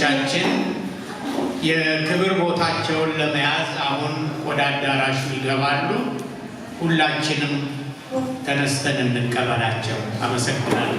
ወንድሞቻችን የክብር ቦታቸውን ለመያዝ አሁን ወደ አዳራሹ ይገባሉ። ሁላችንም ተነስተን እንቀበላቸው። አመሰግናለሁ።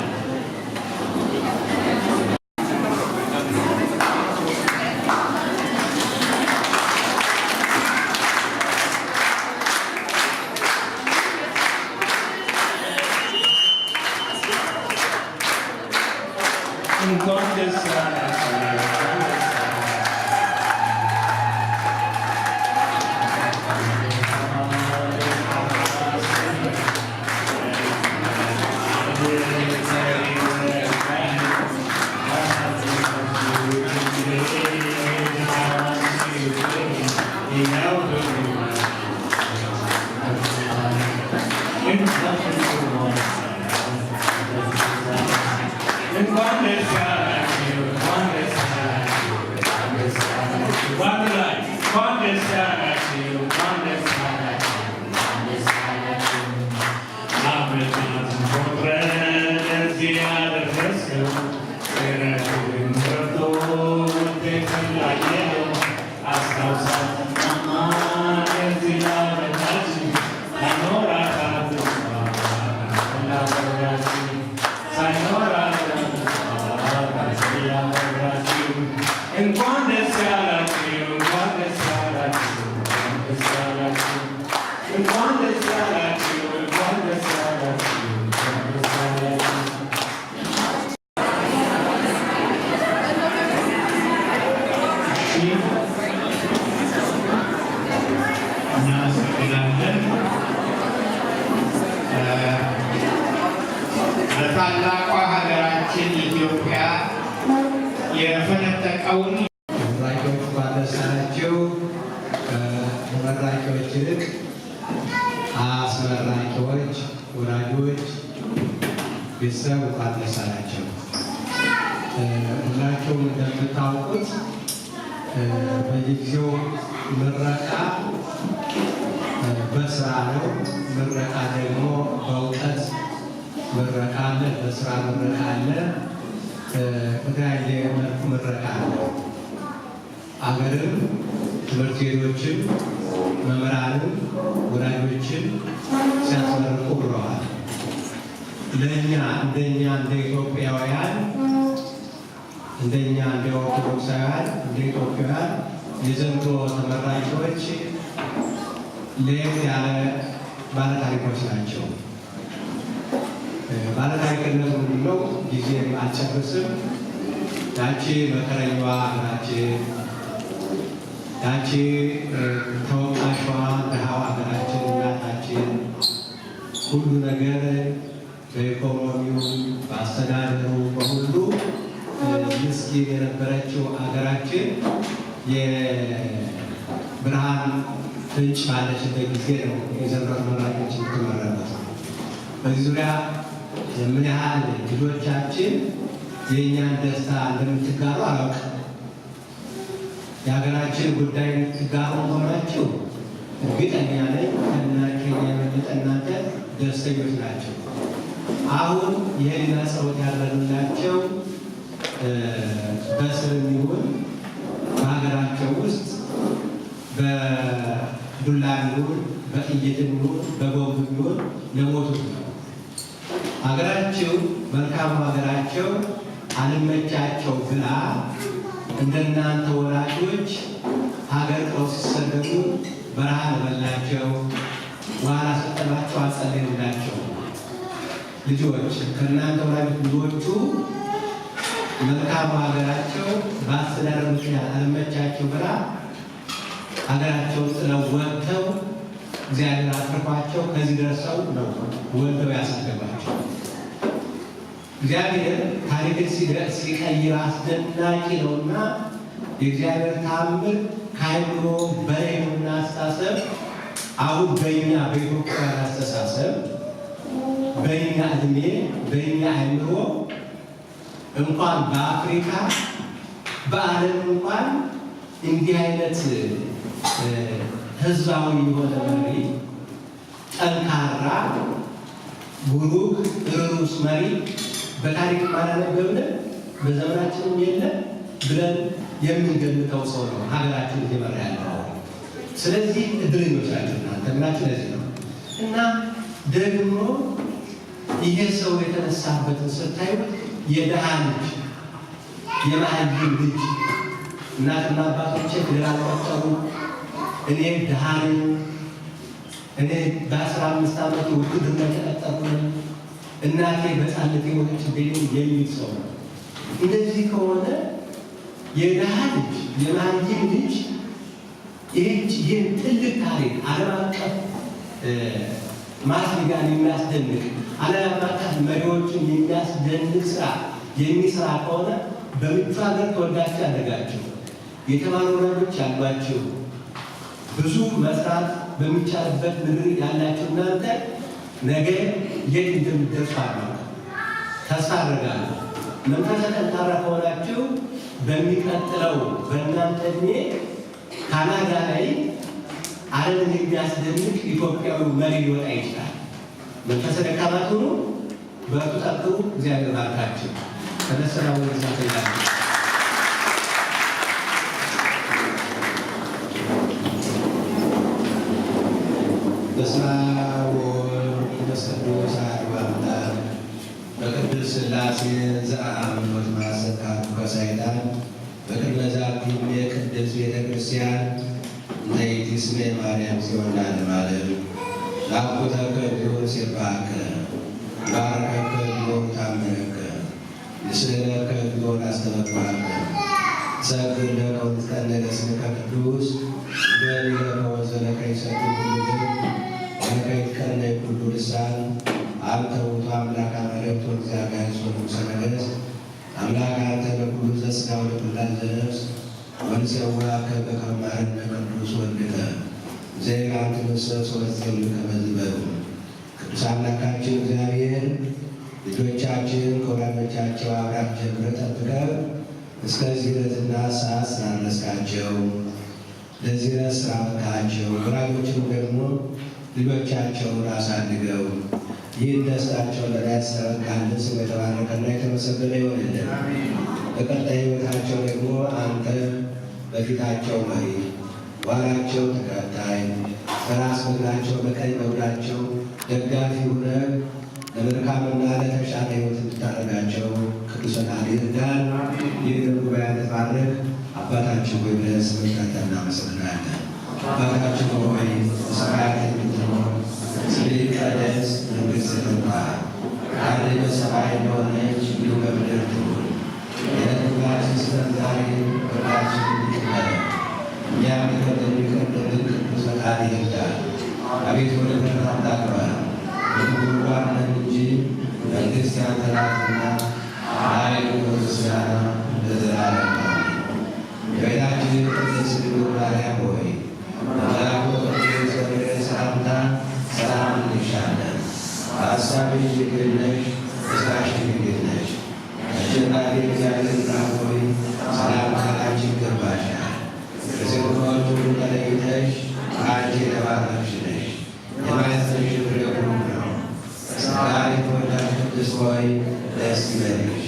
በታላቋ ሀገራችን ኢትዮጵያ የፈነጠቀውን መራቂዎች ባለሳቸው መራቂዎች ይልቅ አስመራቂዎች ወላጆች ቤተሰብ ባለሳቸው ሁላችሁም እንደምታውቁት በጊዜው ምረቃ በስራ ነው። ምረቃ ደግሞ በእውቀት ምረቃ አለ፣ በስራ ምረቃ አለ፣ በተለያየ መልኩ ምረቃ አለ። አገርም ትምህርት ቤቶችም መምህራንም ወላጆችም ሲያስመርቁ ብለዋል። ለእኛ እንደኛ እንደ ኢትዮጵያውያን እንደኛ እንደ ኦርቶዶክሳውያን እንደ ኢትዮጵያውያን የዘንድሮ ተመራቂዎች ለየት ያለ ባለታሪኮች ናቸው። ባለታሪክነቱ ምንድነው? ጊዜ አልጨርስም። ያቺ መከረኛዋ ሀገራችን፣ ያቺ ተወቃሿ ድሃዋ ሀገራችን እናታችን ሁሉ ነገር በኢኮኖሚው በአስተዳደሩ በሁሉ ምስኪን የነበረችው ሀገራችን የብርሃን ፍንጭ ባለችበት ጊዜ ነው የዘንድሮ ተመራቂዎች የምትመረቁት። በዚህ ዙሪያ ምን ያህል ልጆቻችን የእኛን ደስታ እንደምትጋሩ አላውቅም። የሀገራችን ጉዳይ የምትጋሩ መሆናችሁ እርግጠኛ ነኝ። ከእናንተ የበለጠ እናንተ ደስተኞች ናቸው። አሁን ይህን ጸሎት ያደረግላቸው በስርም ይሁን በሀገራቸው ውስጥ በዱላ ይሁን በጥይት ይሁን በቦምብ ይሁን ለሞቱት ነው። ሀገራቸው መልካም ሀገራቸው አልመቻቸው ብላ እንደናንተ ወላጆች ሀገር ቀው ሲሰደዱ በረሃ ለበላቸው ዋላ ሰጠባቸው አጸለዩላቸው። ልጆች ከእናንተ ወላጆች ልጆቹ መልካም ሀገራቸው በአስተዳደር ምክንያት አልመቻቸው ብላ ሀገራቸውን ጥለው ወጥተው እግዚአብሔር አትርፏቸው ከዚህ ደርሰው ነው ወልደው ያሳደጓቸው። እግዚአብሔር ታሪክን ሲቀይር አስደናቂ ነውና የእግዚአብሔር ታምር ከአይምሮ በላይ ነውና አስተሳሰብ አሁን በእኛ በኢትዮጵያ አስተሳሰብ በእኛ እድሜ በእኛ አይምሮ እንኳን በአፍሪካ በዓለም እንኳን እንዲህ አይነት ህዝባዊ የሆነ መሪ ጠንካራ ጉሩህ ርሩስ መሪ በታሪክ ባላነበብን በዘመናችንም የለም ብለን የምንገምተው ሰው ነው ሀገራችን እየመራ ያለው። ስለዚህ እድለኞች ናቸው እናንተ ለዚህ ነው። እና ደግሞ ይሄ ሰው የተነሳበትን ስታዩት የድሃ ልጅ የማህይም ልጅ እናትና አባቶቼ ፊደል አልቆጠሩ፣ እኔ ድሃ ነኝ፣ እኔ በ15 ዓመት ውትድርና የተቀጠርኩ ነኝ፣ እናቴ በሕፃንነቴ የሞተችብኝ የሚል ሰው ነው። እንደዚህ ከሆነ የድሃ ልጅ የማህይም ልጅ ይህን ትልቅ ታሪክ ዓለም አቀፍ ማስሊጋን የሚያስደንቅ ዓለም አቀፍ መሪዎችን የሚያስደንቅ ስራ የሚሰራ ከሆነ በምቹ ሀገር ተወዳጅ ያደርጋችሁ የተማሩ ወላጆች ያሏችሁ ብዙ መስራት በሚቻልበት ምድር ያላችሁ እናንተ ነገ የት እንደምትደርሱ ተስፋ አደርጋለሁ። መንፈሰ ጠንካራ ከሆናችሁ በሚቀጥለው በእናንተ እድሜ ካናዳ ላይ ዓለምን የሚያስደንቅ ኢትዮጵያዊ መሪ ሊወጣ ይችላል። መንፈሰ ደካማ ሁኑ፣ በርቱ፣ ጠንክሩ። እግዚአብሔር ባርካችሁ። ተነስተና ወደዛ ተይዛለ በስመ አብ ወወልድ ወመንፈስ ቅዱስ አሐዱ አምላክ በቅድስት ሥላሴ ዘአምኖት ማሰካቱ ከሳይጣን በቅድመ ዛቲ የቅድስት ቤተ ክርስቲያን ዘይት ስሜ ማርያም ሲሆን ለዓለም ላኩተ ከቢሆን ሲባከ ባረከከ ቢሆን ታመነከ ንስለከ ቢሆን አስተመክባከ ሰግድ ለከ ወትቀነገ ስምከ ቅዱስ በሚለከ ወዘለከ ይሰጡ ሁሉ ለከ ይትቀነይ ኩሉ ልሳን አንተ ውእቱ አምላክ አመለክቶ እግዚአብሔር ሶቱ ሰነገስ አምላክ አንተ ለኩሉ ዘሥጋ ወለኩላ ዘነፍስ ወንሴዋከ በከመ መሐረነ ቅዱስ ወልድከ ዘይራንት ምስስ ወዘሉ ከመዝበሩ ቅዱስ አምላካችን እግዚአብሔር ልጆቻችን ከወላጆቻቸው አብራክ ጀምረህ ጠብቀህ እስከዚህ ዕለትና ሰዓት ስላደረስካቸው ለዚህ ዕለት ስላበቃሃቸው ወላጆችም ደግሞ ልጆቻቸውን አሳድገው ይህን ደስታቸውን ለላይ ስለበቃልን ስም የተባረከና የተመሰገነ ይሆንልን። በቀጣይ ሕይወታቸው ደግሞ አንተ በፊታቸው መሪ፣ በኋላቸው ተከታይ፣ በራስ እግራቸው በቀኝ በግራቸው ደጋፊ ሆነህ ለመልካምና ለተሻለ ሕይወት እንድታደርጋቸው ቅዱስ ፈቃድህ ይርዳን። ይህንን ጉባኤ እንድትባርክ አባታችን ሆይ ብለን ስምህ ጠርተን እናመሰግናለን። አባታችን ሆይ በሰማያት የምትኖር ስምህ ይቀደስ፣ መንግሥትህ ትምጣ፣ ፈቃድህ በሰማይ እንደሆነች እንዲሁ በምድር ትሁን። የዕለት ምግባችንን ስጠን ዛሬ፣ በደላችንን ይቅር በለን እኛም እንደምንበድል ቅዱስ ፈቃድህ ይርዳን። አቤቱ ወደ ፈተና አታግባን ከክፉ አድነን እንጂ መንግሥት ያንተ ናትና ኃይል፣ ምስጋና ለዘላለሙ አሜን። እመቤታችን ቅድስት ድንግል ማርያም ሆይ በመልአኩ በቅዱስ ገብርኤል ሰላምታ ሰላም እንልሻለን። በሐሳብሽ ድንግል ነሽ፣ በሥጋሽም ድንግል ነሽ። አሸናፊ እግዚአብሔር እናት ሆይ ሰላምታ ላንቺ ይገባሻል። ከሴቶች ሁሉ ተለይተሽ አንቺ የተባረክሽ ነሽ፣ የማኅፀንሽ ፍሬ ብሩክ ነው። ጸጋን የተሞላሽ ቅድስት ሆይ ደስ ይበልሽ፣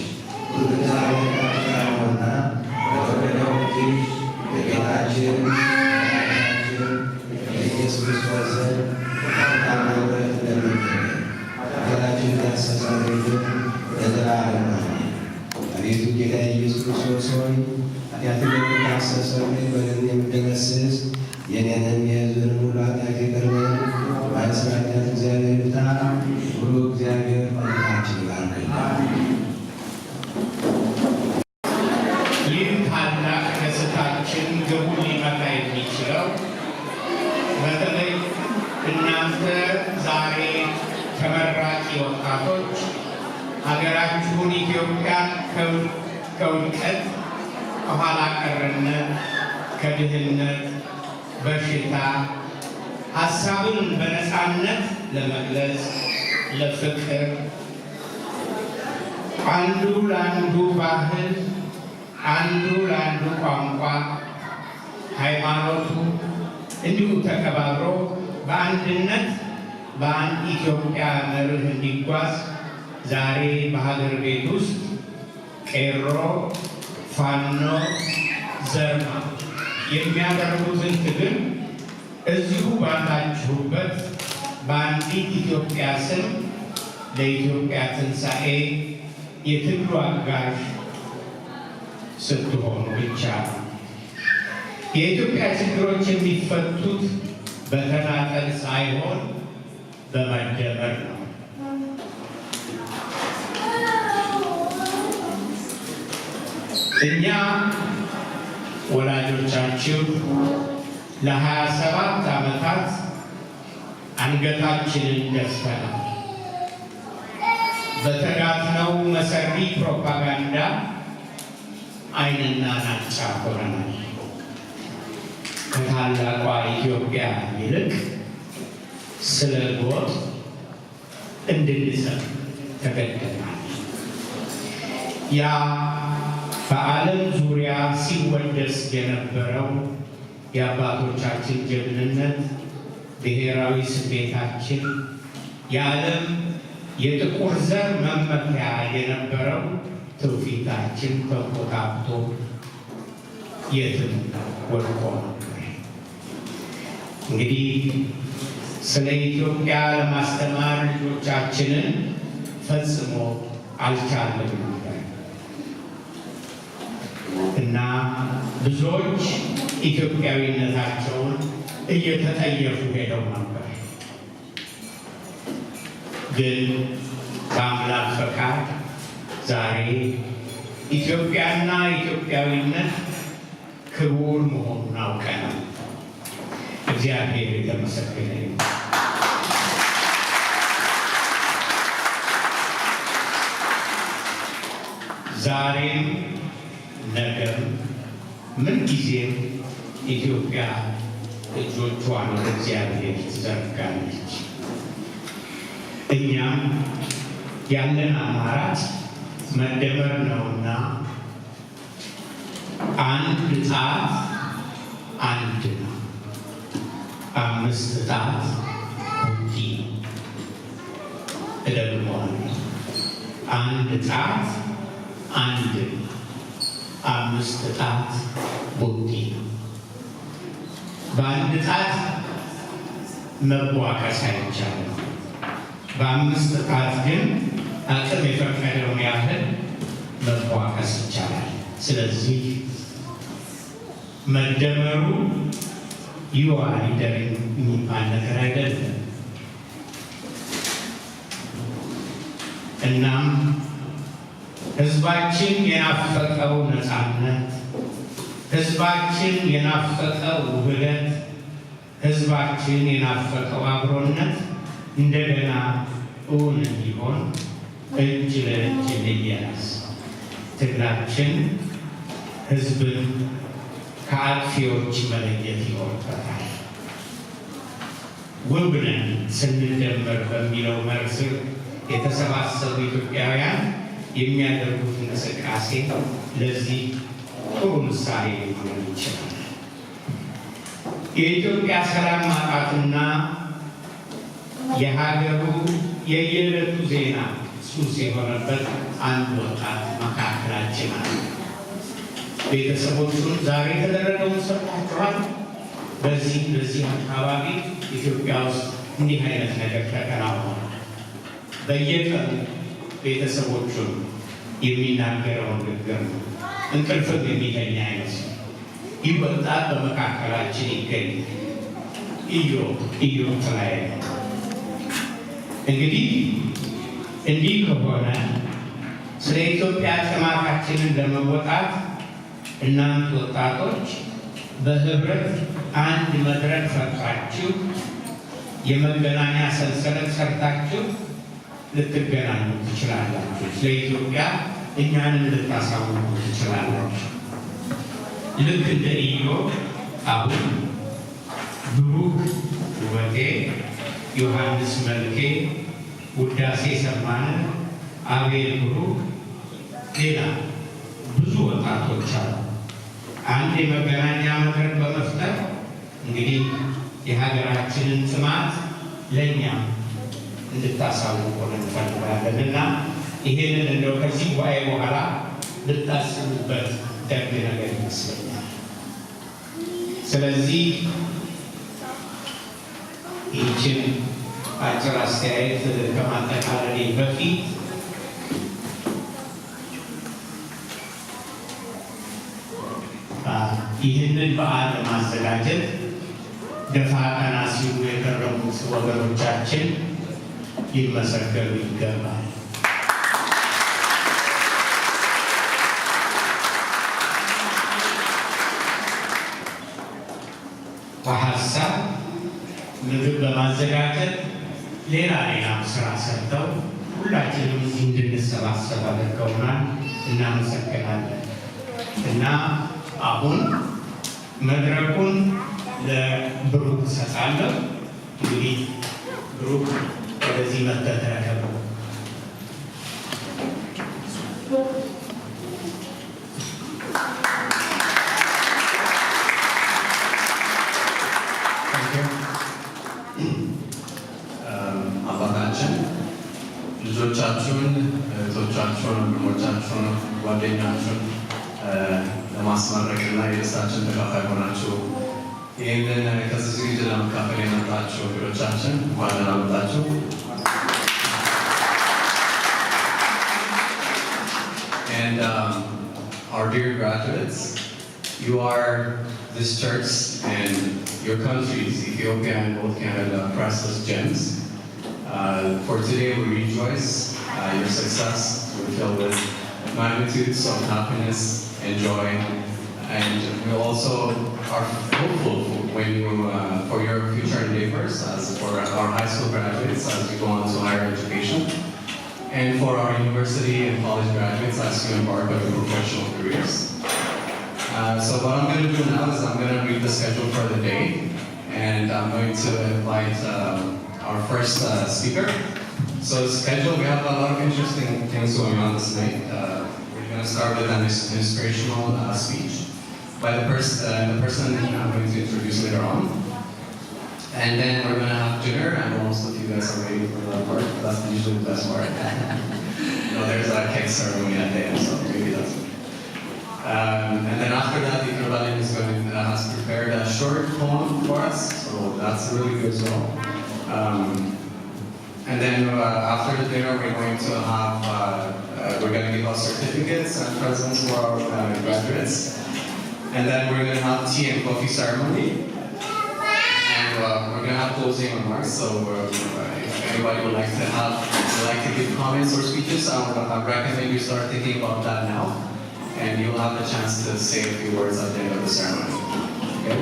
ሁሉ እግዚአብሔር ካንቺ ጋር ነውና በተወደደው ልጅሽ በጌታችን በመድኃኒታችን በኢየሱስ ክርስቶስ ዘንድ ይቅርታና ምሕረት እንደሚገኝ ኃጢአታችንን ያስተሰርይልን ለዘላለሙ አሜን። አቤቱ ጌታ ኢየሱስ ክርስቶስ ሆይ ኃጢአትን የምታስተሰርይ በደልን የምትደመስስ የእኔንም የሕዝብንም ሁሉ ኃጢአት ይቅር በል። በኃይለ ኃጢአት እግዚአብሔር ይፍታ። ሁሉ እግዚአብሔር ቆይታችን ይባርክልን። ይህ ታላቅ ደስታችን ግቡ ሊመታ የሚችለው በተለይ እናንተ ዛሬ ተመራቂ ወጣቶች ሀገራችሁን ኢትዮጵያን ከውድቀት፣ ከኋላ ቀርነት፣ ከድህነት፣ በሽታ ሀሳብን በነፃነት ለመግለጽ ለፍቅር አንዱ ለአንዱ ባህል፣ አንዱ ለአንዱ ቋንቋ፣ ሃይማኖቱ እንዲሁ ተከባብሮ በአንድነት በአንድ ኢትዮጵያ መርህ እንዲጓዝ ዛሬ በሀገር ቤት ውስጥ ቄሮ፣ ፋኖ ዘርማ የሚያደርጉትን ትግል እዚሁ ባላችሁበት በአንዲት ኢትዮጵያ ስም ለኢትዮጵያ ትንሣኤ የትግሉ አጋዥ ስትሆኑ ብቻ ነው። የኢትዮጵያ ችግሮች የሚፈቱት በተናጠል ሳይሆን በመደመር ነው። እኛ ወላጆቻችሁ ለ27 ዓመታት አንገታችንን ደፍተናል። በተጋትነው መሰሪ ፕሮፓጋንዳ ዓይንና ናጫ ሆነናል። ከታላቋ ኢትዮጵያ ይልቅ ስለ ጎጥ እንድንሰብ ተገደናል። ያ በዓለም ዙሪያ ሲወደስ የነበረው የአባቶቻችን ጀግንነት፣ ብሔራዊ ስሜታችን፣ የዓለም የጥቁር ዘር መመኪያ የነበረው ትውፊታችን ተኮታኩቶ የትም ወድቆ ነበር። እንግዲህ ስለ ኢትዮጵያ ለማስተማር ልጆቻችንን ፈጽሞ አልቻለም ነበር እና ብዙዎች ኢትዮጵያዊነታቸውን እየተጠየፉ ሄደው ነበር። ግን በአምላክ ፈቃድ ዛሬ ኢትዮጵያና ኢትዮጵያዊነት ክቡር መሆኑን አውቀናል። እግዚአብሔር የተመሰገነ ይሁን። ዛሬም ነገም ምንጊዜም ኢትዮጵያ እጆቿን ወደ እግዚአብሔር ትዘርጋለች። እኛም ያለን አማራጭ መደመር ነውና አንድ ጣት አንድ ነው፣ 5 ጣት ቡጢ ነው። እደግመዋለሁ። አንድ ጣት አንድ ነው፣ 5 ጣት ቡጢ ነው። በአንድ ጣት መቧቀስ አይቻልም። በ5 ጣት ግን አቅም የፈቀደውን ያህል መቧቀስ ይቻላል። ስለዚህ መደመሩ ይዋል ይደር የሚባል ነገር አይደለም። እናም ህዝባችን የናፈቀው ነፃነት፣ ህዝባችን የናፈቀው ውህደት፣ ህዝባችን የናፈቀው አብሮነት እንደገና እውን እንዲሆን እጅ ለእጅ እንያያዝ። ትግላችን ህዝብን ከአጥፊዎች መለየት ይኖርበታል። ውብ ነን ስንደመር በሚለው መርህ ስር የተሰባሰቡ ኢትዮጵያውያን የሚያደርጉት እንቅስቃሴ ለዚህ ጥሩ ምሳሌ ሊሆን ይችላል። የኢትዮጵያ ሰላም ማጣትና የሀገሩ የየዕለቱ ዜና ሱስ የሆነበት አንድ ወጣት መካከላችን አለ። ቤተሰቦቹን ዛሬ የተደረገውን ሰምታችኋል። በዚህ አካባቢ ኢትዮጵያ ውስጥ እንዲህ አይነት ነገር ተከናውኗል። በየቀኑ ቤተሰቦቹን የሚናገረው ንግግር ነው። እንቅልፍም የሚተኛ አይመስልም። ይህ ወጣት በመካከላችን ይገኛል። ኢዮብ ላይ ነው። እንግዲህ እንዲህ ከሆነ ስለ ኢትዮጵያ ጥማታችንን ለመወጣት እናንተ ወጣቶች በህብረት አንድ መድረክ ፈጥራችሁ የመገናኛ ሰንሰለት ሰርታችሁ ልትገናኙ ትችላላችሁ። ስለ ኢትዮጵያ እኛንም ልታሳውቁ ትችላላችሁ። ልክ እንደ ኢዮብ አሁን ብሩክ ውበቴ፣ ዮሐንስ መልኬ፣ ውዳሴ ሰማነ፣ አቤል ብሩክ፣ ሌላ ብዙ ወጣቶች አሉ። አንድ የመገናኛ መድረክ በመፍጠር እንግዲህ የሀገራችንን ጥማት ለእኛም እንድታሳውቁን እንፈልጋለን እና ይሄንን እንደው ከዚህ ጉባኤ በኋላ ልታስቡበት ደግ ነገር ይመስለኛል። ስለዚህ ይህችን አጭር አስተያየት ከማጠቃለሌ በፊት ይህንን በዓል ለማዘጋጀት ደፋ ቀና ሲሉ የከረሙት ወገኖቻችን ሊመሰገኑ ይገባል። በሀሳብ ምግብ በማዘጋጀት ሌላ ስራ ሰርተው ሁላችንም እዚህ እንድንሰባሰብ አድርገውናል። እናመሰግናለን። እና አሁን መድረኩን ለብሩክ እሰጣለሁ። እንግዲህ ብሩክ ወደዚህ መጥተህ ተረከበው። አባታችን ልጆቻችሁን፣ እህቶቻችሁን፣ ወንድሞቻችሁን፣ ጓደኛችሁን ለማስመረቅና የደስታችን ተካፋይ ሆናችሁ ይህንን ከዚህ ዝግጅት ለመካፈል የመጣችሁ እንግዶቻችን እንኳን ደህና መጣችሁ። And our dear graduates, you are this church and your countries, Ethiopia and both Canada, priceless gems. For today, we rejoice your success. We're filled with magnitudes of happiness and joy, and we also are hopeful when you for your future endeavors, as for our high school graduates as you go on to higher education, and for our university and college graduates as you embark on your professional careers. So what I'm going to do now is I'm going to read the schedule for the day, and I'm going to invite our first speaker. So the schedule, we have a lot of interesting things going on this night. We're going to start with an inspirational speech by the person I'm going to introduce later on. And then we're going to have dinner, and most of you guys are waiting for that part. That's usually the best part. There's a cake ceremony at the end, so maybe that's it. And then after that, the Ikerbalin has prepared a short poem for us, so that's really good as well. And then after the dinner, we're going to have, we're going to give out certificates and presents for our graduates. And then we're going to have tea and coffee ceremony. And we're going to have closing remarks. So if anybody would like to give comments or speeches, I would recommend you start thinking about that now. And you'll have the chance to say a few words at the end of the ceremony. Okay?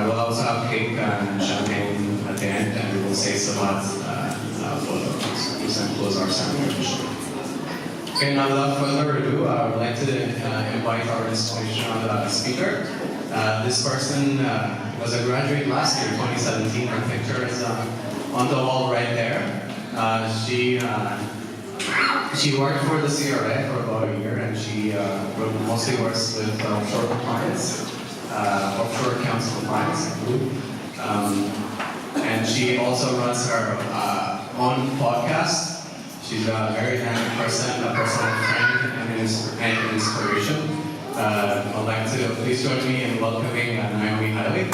We'll also have cake and champagne at the end, and we will say Salat and close our ceremony officially. Okay, now without further ado, I would like to invite our inspirational speaker. This person was a graduate last year, 2017. Her picture is on the wall right there. She worked for the CRA for about a year, and she mostly works with offshore compliance, offshore accounts compliance. And she also runs her own podcast. She's a very dynamic person, a personal friend and inspiration. I'd like to please join me in welcoming Naomi Haile.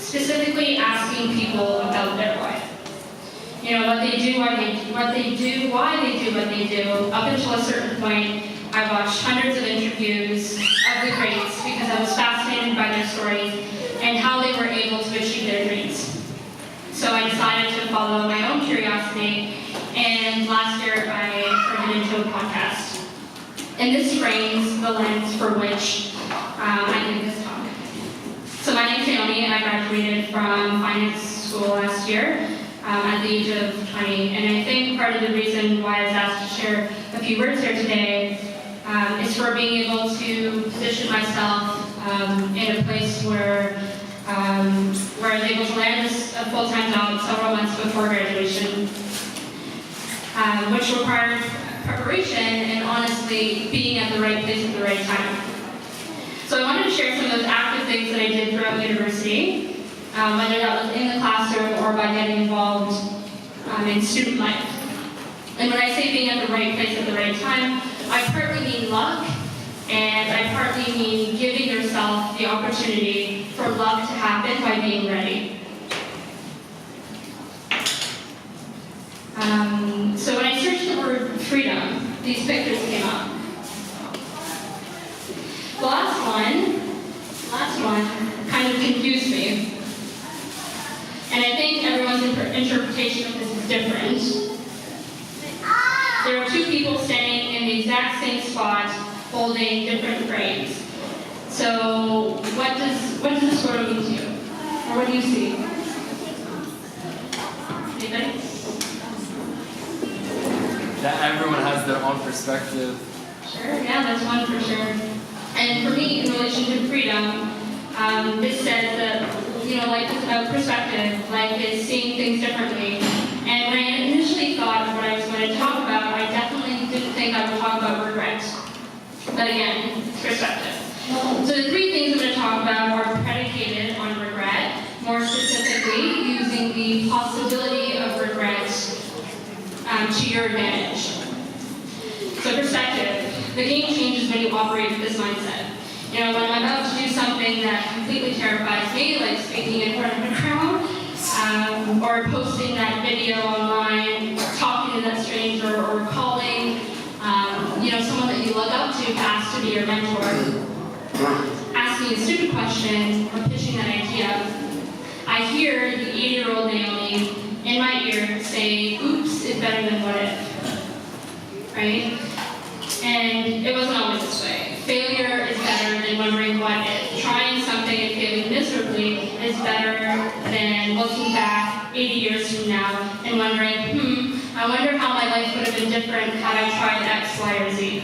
Specifically asking people about their why. You know, what they do, why they do what they do. Up until a certain point, I watched hundreds of interviews of the greats because I was fascinated by their stories and how they were able to achieve their dreams. So I decided to follow my own curiosity, and last year I turned it into a podcast. And this frames the lens for which I give this talk. So my name is Naomi. I graduated from finance school last year at the age of 20, and I think part of the reason why I was asked to share a few words here today is for being able to position myself in a place where I was able to land a full-time job several months before graduation, which required preparation and honestly being at the right place at the right time. So I wanted to share some of those active things that I did throughout university, whether that was in the classroom or by getting involved in student life. And when I say being at the right place at the right time, I partly mean luck, and I partly mean giving yourself the opportunity for luck to happen by being ready. So when I searched the word freedom, these pictures came up. The last one kind of confused me. And I think everyone's interpretation of this is different. There are two people standing in the exact same spot, holding different frames. So what does this photo mean to you? Or what do you see? Anybody? That everyone has their own perspective. Sure, yeah, that's one for sure. And for me, in relation to freedom, this says that, life is about perspective. Life is seeing things differently. And when I initially thought of what I was going to talk about, I definitely didn't think I would talk about regret. But again, it's perspective. So the three things I'm going to talk about are predicated on regret, more specifically using the possibility of regret to your advantage. So perspective. The game changes when you operate with this mindset. When I'm about to do something that completely terrifies me, like speaking in front of a crowd, or posting that video online, talking to that stranger, or calling, someone that you look up to ask to be your mentor, asking a stupid question, or pitching that idea, I hear the 80-year-old Naomi in my ear say, "Oops is better than what if," right? And it wasn't always this way. Failure is better than wondering what if. Trying something and failing miserably is better than looking back 80 years from now and wondering, I wonder how my life would have been different had I tried X, Y, or Z.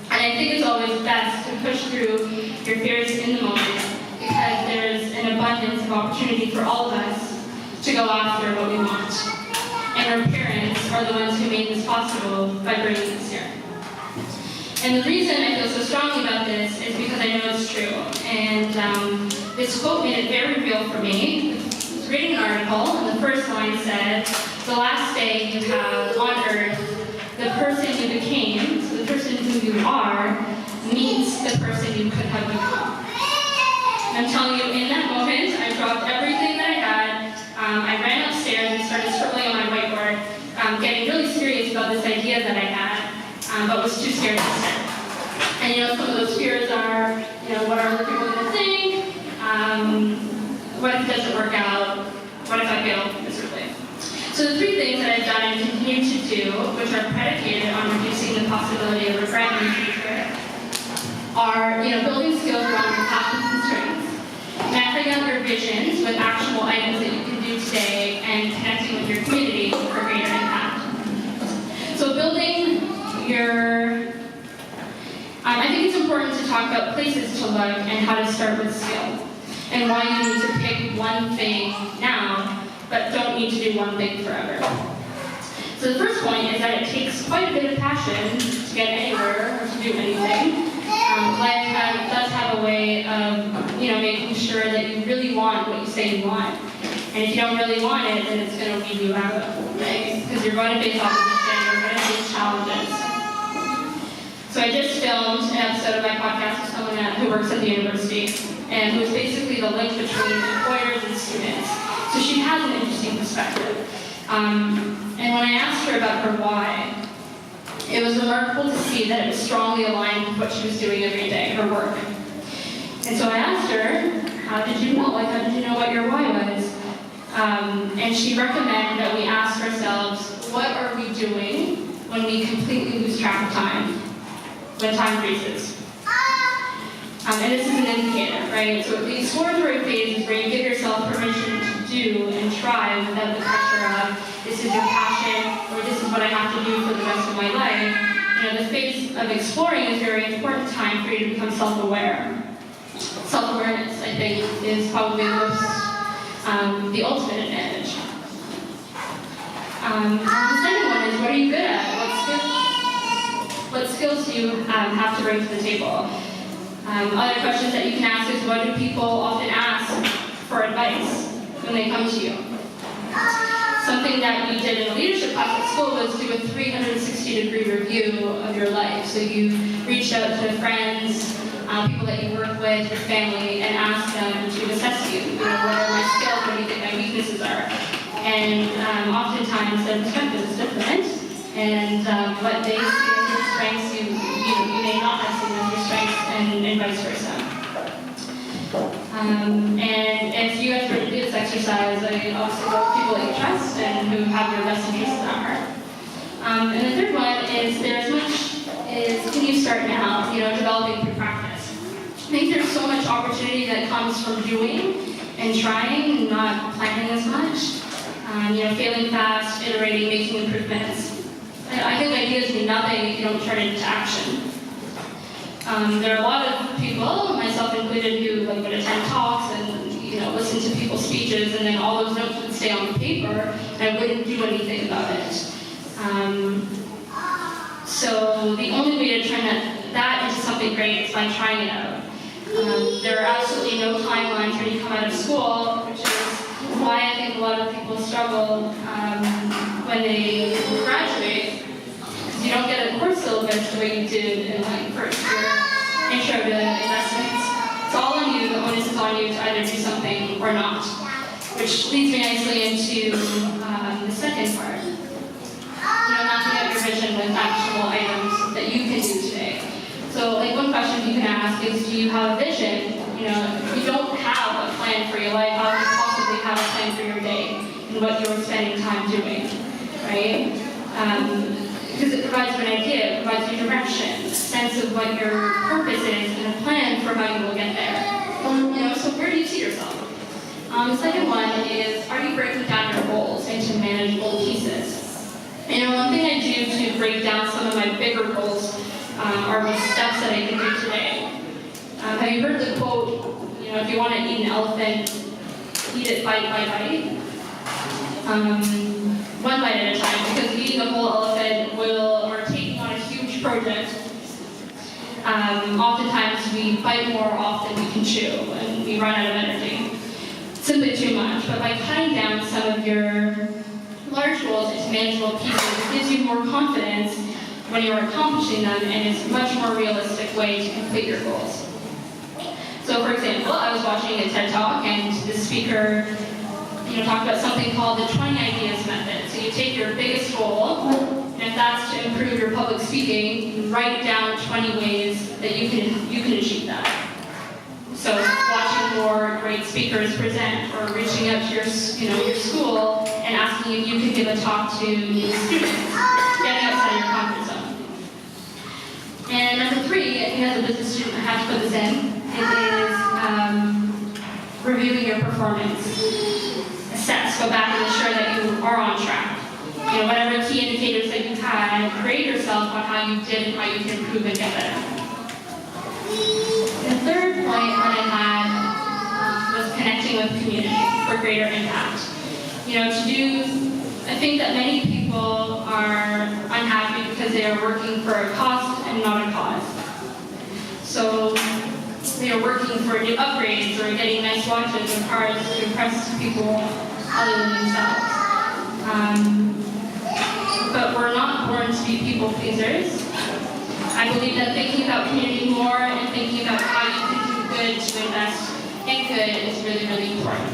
And I think it's always best to push through your fears in the moment because there's an abundance of opportunity for all of us to go after what we want. And our parents are the ones who made this possible by bringing us here. And the reason I feel so strongly about this is because I know it's true. And this quote made it very real for me. I was reading an article, and the first line said, "The last day you have on earth, the person you became, so the person who you are, meets the person you could have become." And I'm telling you, in that moment, I dropped everything that I had. I ran upstairs and started scribbling on my whiteboard, getting really serious about this idea that I had. But was too scared to start. And some of those fears are, what are other people going to think? What if it doesn't work out? What if I fail miserably? So the three things that I've done and continue to do, which are predicated on reducing the possibility of regret in the future, are, building skills around your passions and strengths, mapping out your visions with actionable items that you can do today, and connecting with your community for greater impact. So building I think it's important to talk about places to look and how to start with skill, and why you need to pick one thing now, but don't need to do one thing forever. So the first point is that it takes quite a bit of passion to get anywhere or to do anything. Life does have a way of, making sure that you really want what you say you want. And if you don't really want it, then it's going to weed you out, right? Because you're going to face opposition, you're going to face challenges. So I just filmed an episode of my podcast with someone who works at the university, and who's basically the link between employers and students. So she has an interesting perspective. And when I asked her about her why, it was remarkable to see that it was strongly aligned with what she was doing every day, her work. And so I asked her, how did you know? How did you know what your why was? And she recommended that we ask ourselves, what are we doing when we completely lose track of time? When time freezes. And this is an indicator, right? So the exploratory phase is where you give yourself permission do and try without the pressure of this is your passion or this is what I have to do for the rest of my life. The phase of exploring is a very important time for you to become self-aware. Self-awareness, I think, is probably the ultimate advantage. The second one is, what are you good at? What skills do you have to bring to the table? Other questions that you can ask is, what do people often ask for advice when they come to you? Something that we did in a leadership class at school was do a 360-degree review of your life. So you reached out to friends, people that you work with, your family, and ask them to assess you. What are my skills? What do you think my weaknesses are? And oftentimes their perspective is different, and what they see as your strengths, you may not have seen as your strengths, and vice versa. And if you guys were to do this exercise, I also love people that you trust and who have your best interests at heart. And the third one is can you start now, developing through practice. I think there's so much opportunity that comes from doing and trying and not planning as much. Failing fast, iterating, making improvements. I think ideas mean nothing if you don't turn it into action. There are a lot of people, myself included, who would attend talks and listen to people's speeches, and then all those notes would stay on the paper, and I wouldn't do anything about it. So the only way to turn that into something great is by trying it out. There are absolutely no timelines when you come out of school, which is why I think a lot of people struggle when they graduate. You don't get a course syllabus the way you did in first year intro to investments. It's all on you. The onus is on you to either do something or not, which leads me nicely into the second part. Mapping out your vision with actionable items that you can do today. So, one question you can ask is, do you have a vision? If you don't have a plan for your life, how can you possibly have a plan for your day and what you're spending time doing, right? Because it provides you an idea, it provides you direction, a sense of what your purpose is, and a plan for how you will get there. So where do you see yourself? The second one is, are you breaking down your goals into manageable pieces? One thing I do to break down some of my bigger goals are the steps that I can do today. Have you heard the quote, if you want to eat an elephant, eat it bite by bite? One bite at a time, because eating a whole elephant or taking on a huge project, oftentimes we bite more often we can chew, and we run out of energy. Simply too much. But by cutting down some of your large goals into manageable pieces, it gives you more confidence when you're accomplishing them, and it's a much more realistic way to complete your goals. So, for example, I was watching a TED Talk, and the speaker talked about something called the 20 ideas method. So you take your biggest goal, and if that's to improve your public speaking, you write down 20 ways that you can achieve that. So watching more great speakers present, or reaching out to your school and asking if you could give a talk to students, getting outside your comfort zone. And number 3, I think as a business student I have to put this in, it is reviewing your performance. Assess, go back and ensure that you are on track. Whatever key indicators that you had, grade yourself on how you did and how you can improve and get better. The third point that I had was connecting with community for greater impact. I think that many people are unhappy because they are working for a cost and not a cause. So they are working for new upgrades or getting nice watches or cars to impress people other than themselves. But we're not born to be people pleasers. I believe that thinking about community more and thinking about how you can do good to invest in good is really, really important.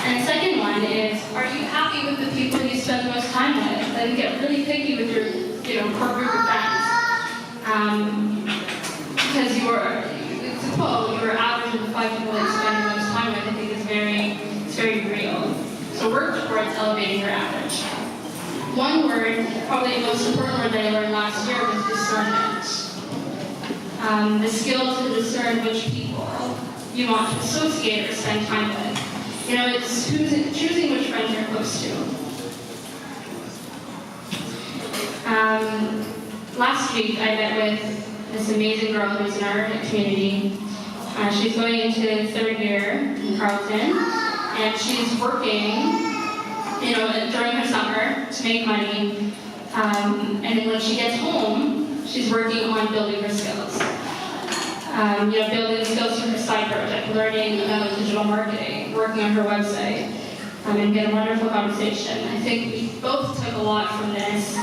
And the second one is, are you happy with the people you spend the most time with? Then get really picky with your core group of friends. Because it's a quote, you are average of the 5 people that you spend the most time with, I think it's very real. So work towards elevating your average. One word, probably the most important word that I learned last year, was discernment. The skill to discern which people you want to associate or spend time with. It's choosing which friends you're close to. Last week, I met with this amazing girl who's in our community. She's going into third year in Carleton, and she's working, during her summer to make money. And then when she gets home, she's working on building her skills. Building skills for her side project, learning about digital marketing, working on her website, and get a wonderful conversation. I think we both took a lot from this.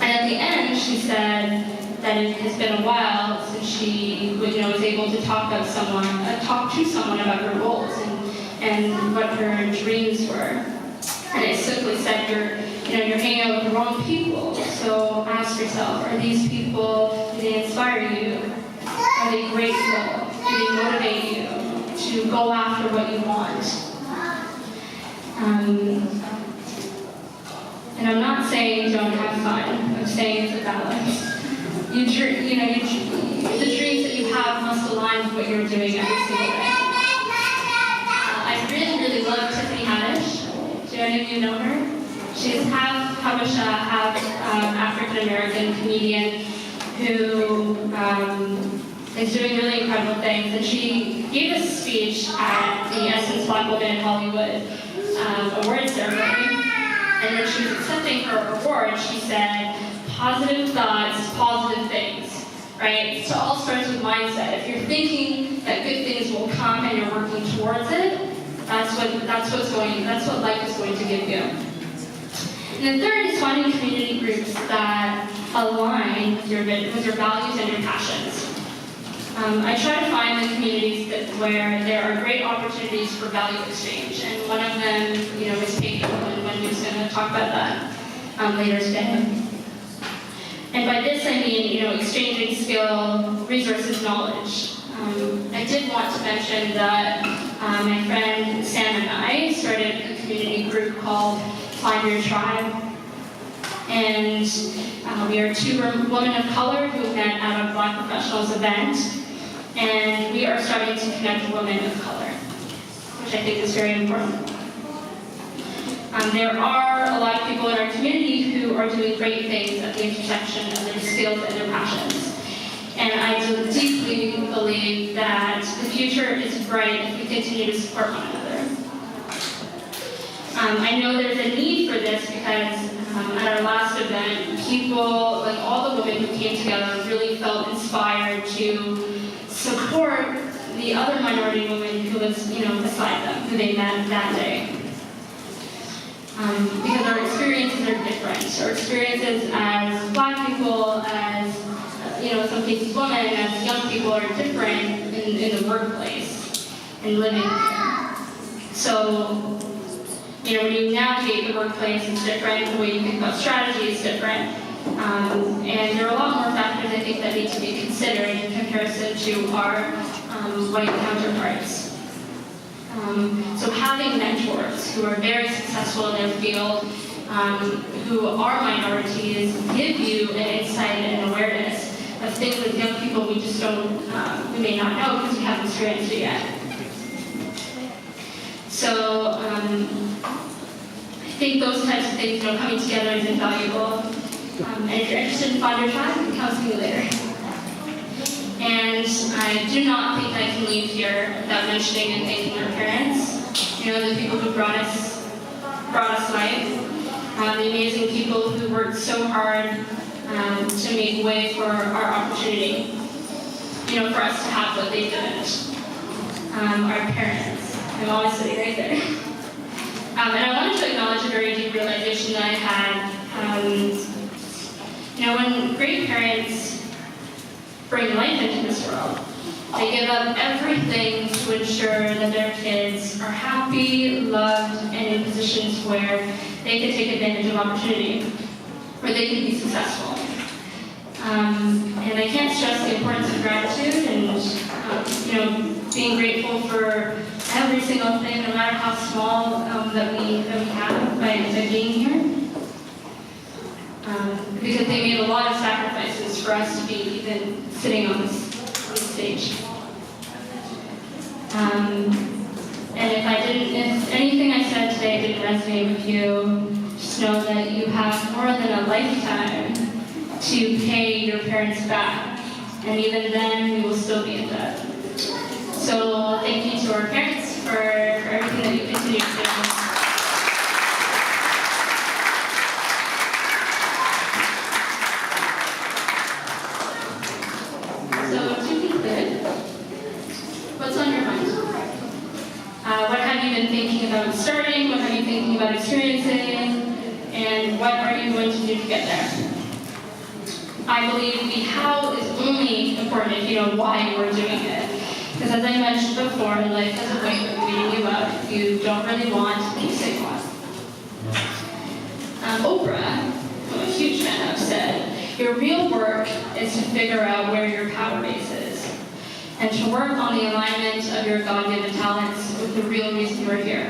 And at the end, she said that it has been a while since she was able to talk to someone about her goals and what her dreams were. And I simply said, you're hanging out with the wrong people. So ask yourself, are these people, do they inspire you? Are they grateful? Do they motivate you to go after what you want? And I'm not saying don't have fun. I'm saying it's a balance. The dreams that you have must align with what you're doing every single day. I really, really love Tiffany Haddish. Do any of you know her? She's half Habesha, half African-American comedian who is doing really incredible things. And she gave a speech at the Essence Black Women in Hollywood award ceremony. And when she was accepting her award, she said, positive thoughts, positive things, right? So it all starts with mindset. If you're thinking that good things will come and you're working towards it, that's what life is going to give you. And then third is finding community groups that align with your values and your passions. I try to find the communities where there are great opportunities for value exchange, and one of them, is TekleHaimanot, and Wendy's going to talk about that later today. And by this I mean, exchanging skill, resources, knowledge. I did want to mention that my friend Sam and I started a community group called Find Your Tribe. And we are two women of color who met at a Black Professionals event. And we are starting to connect women of color, which I think is very important. There are a lot of people in our community who are doing great things at the intersection of their skills and their passions. And I deeply believe that the future is bright if we continue to support one another. I know there's a need for this because at our last event, people, like all the women who came together, really felt inspired to support the other minority women who was, beside them, who they met that day. Because our experiences are different. Our experiences as Black people, as, in some cases women, as young people are different in the workplace and living here. So, when you navigate the workplace, it's different. The way you think about strategy is different. And there are a lot more factors, I think, that need to be considered in comparison to our white counterparts. So having mentors who are very successful in their field, who are minorities, give you an insight and awareness of things as young people we just don't, we may not know because we haven't experienced it yet. So I think those types of things, coming together is invaluable. And if you're interested in Find Your Tribe, you can come see me later. And I do not think I can leave here without mentioning and thanking our parents. The people who brought us life. The amazing people who worked so hard to make way for our opportunity. For us to have what they did. Our parents. I'm always sitting right there. And I wanted to acknowledge a very deep realization that I had. When great parents bring life into this world, they give up everything to ensure that their kids are happy, loved, and in positions where they can take advantage of opportunity, where they can be successful. And I can't stress the importance of gratitude and, being grateful for every single thing, no matter how small that we have by being here. Because they made a lot of sacrifices for us to be even sitting on this stage. And And if anything I said today didn't resonate with you, just know that you have more than a lifetime to pay your parents back. And even then, we will still be in debt. So thank you to our parents for everything that you continue to do. So to conclude, what's on your mind? What have you been thinking about starting? What have you been thinking about experiencing? And what are you going to do to get there? I believe the how is only important if you know why you are doing it. Because as I mentioned before, life has a way of beating you up. If you don't really want, you say what. Oprah, who I'm a huge fan of, said, your real work is to figure out where your power base is, and to work on the alignment of your God-given talents with the real reason you're here.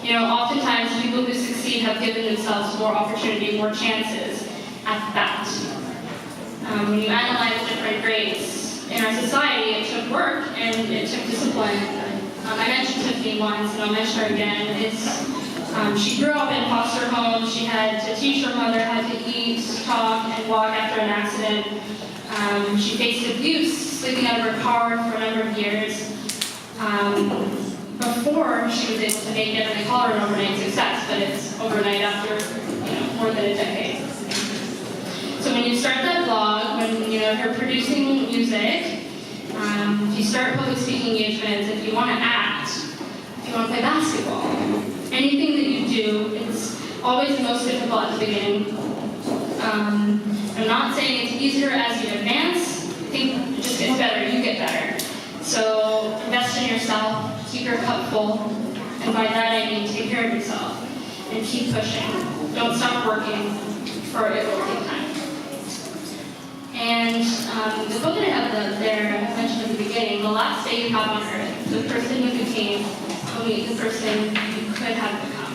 You know, oftentimes people who succeed have given themselves more opportunity, more chances at that. When you analyze different grades in our society, it took work and it took discipline. I mentioned Tiffany once, and I'll mention her again. She grew up in foster homes. She had to teach her mother how to eat, talk, and walk after an accident. She faced abuse, sleeping out of her car for a number of years. Before she was able to make it, and they call her an overnight success, but it's overnight after more than a decade. So when you start that blog, when you're producing music, if you start public speaking engagements, if you want to act, if you want to play basketball, anything that you do, it's always the most difficult at the beginning. I'm not saying it's easier as you advance. I think it just gets better. You get better. So invest in yourself, keep your cup full, and by that I mean take care of yourself and keep pushing. Don't stop working, for it will take time. And the quote that I have there, I mentioned at the beginning, the last day you have on earth, the person you became will meet the person you could have become.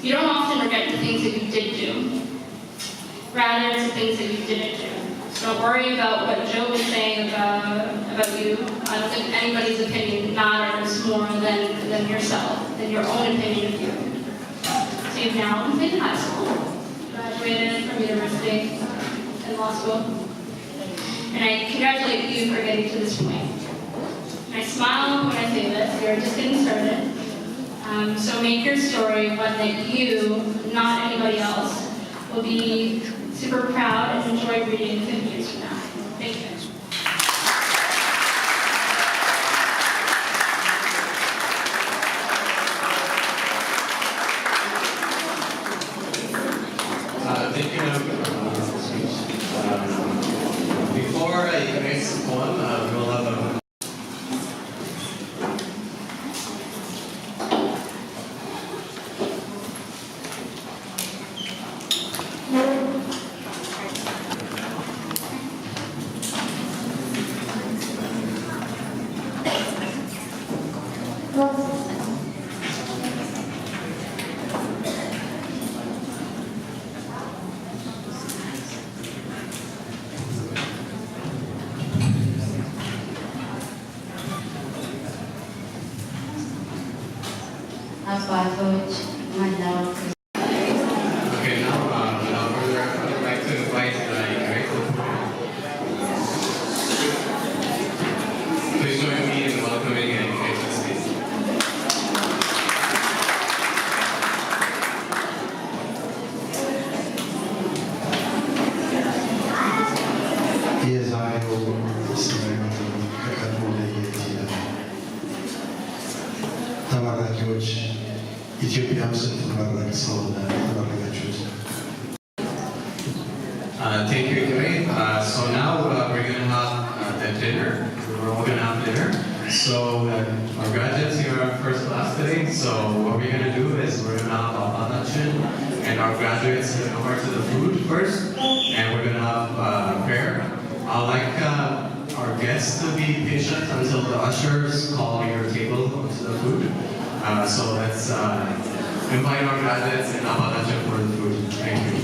You don't often regret the things that you did do. Rather, it's the things that you didn't do. Don't worry about what Joe was saying about you. I don't think anybody's opinion matters more than yourself, than your own opinion of you. So you've now completed high school, graduated from university and law school, and I congratulate you for getting to this point. And I smile when I say this, you're just getting started. So make your story one that you, not anybody else, will be super proud and enjoy reading 50 years from now. Thank you. Thank you, ma'am, for the speech. Before I commence the poem, we'll have a አባቶች መላው Okay, now, without further ado, I'd like to invite please join me in welcoming and speak. የዛሬው ስምምነት ከቀድሞ ለየት ይላል። ተመራቂዎች ኢትዮጵያም ስትመረቅ ስለሆነ ተመረቃችሁት። Thank you, Gary. So now we're going to have the dinner. We're all going to have dinner. So our graduates here are first class today. So what we're going to do is we're going to have ጠላታችሁን, and our graduates are going to start to the food first, and we're going to have prayer. I'd like our guests to be patient until the ushers call your table to the food. So let's invite our graduates and ጠላታችሁን for the food. Thank you.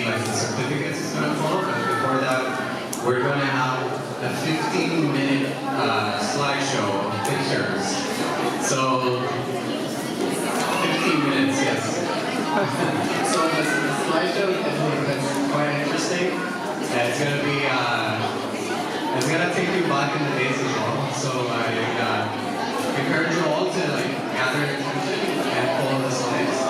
like the certificates is going to follow, but before that, we're going to have a 15-minute slideshow of pictures. So, 15 minutes, yes. So the slideshow is quite interesting. It's going to be, it's going to take you back in the days as well. So I encourage you all to like gather your attention and follow the slides.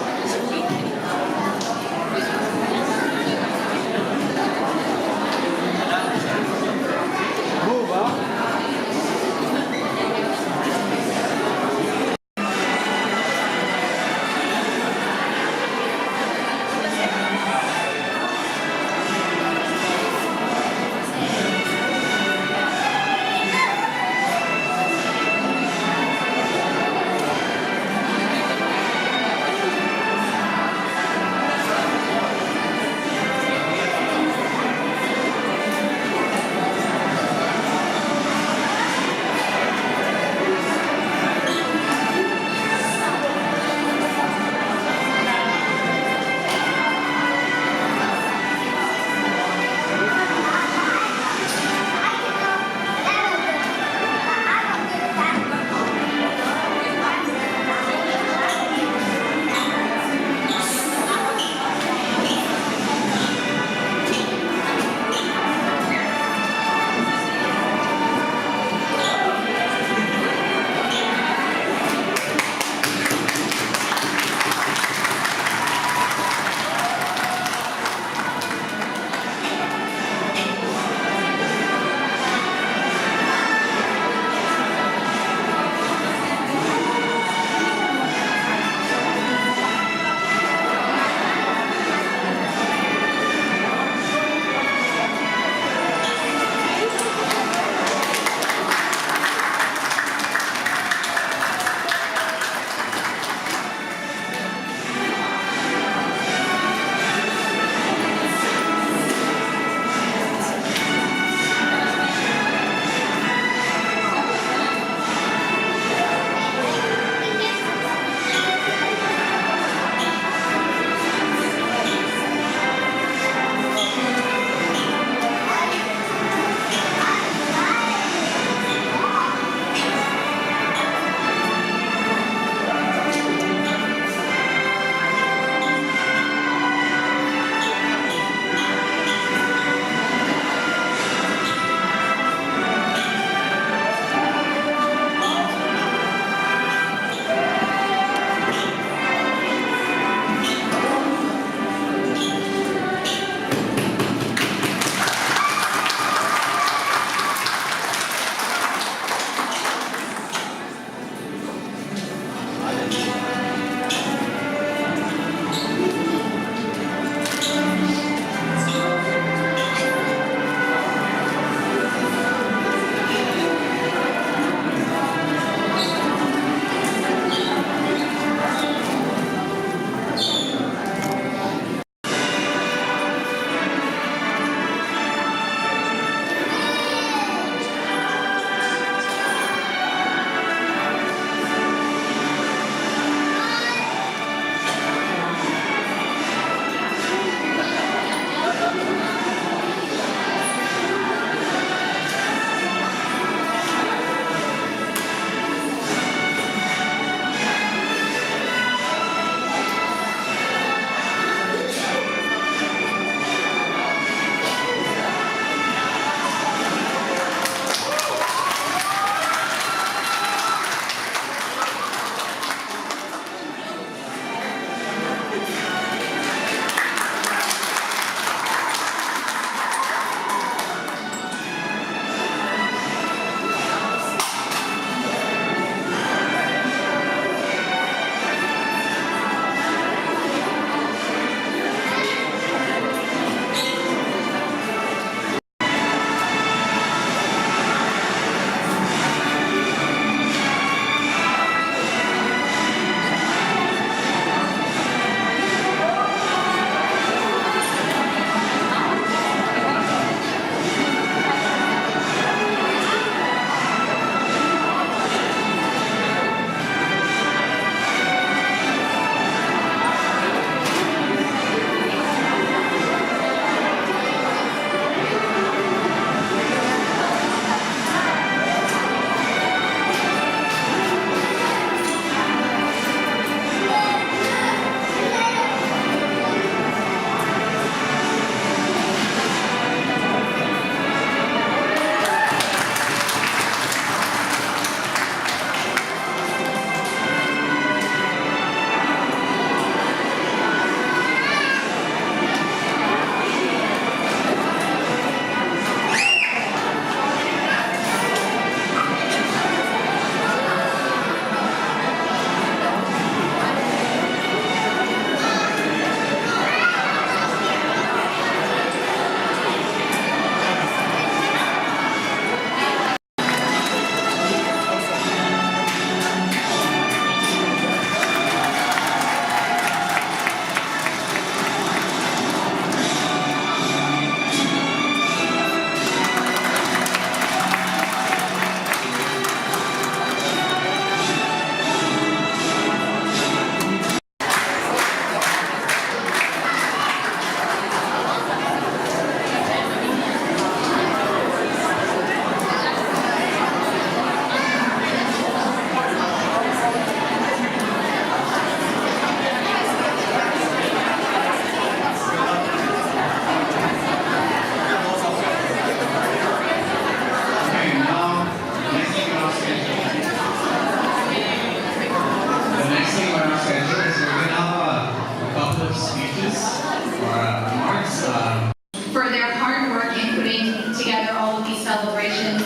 for their hard work in putting together all of these celebrations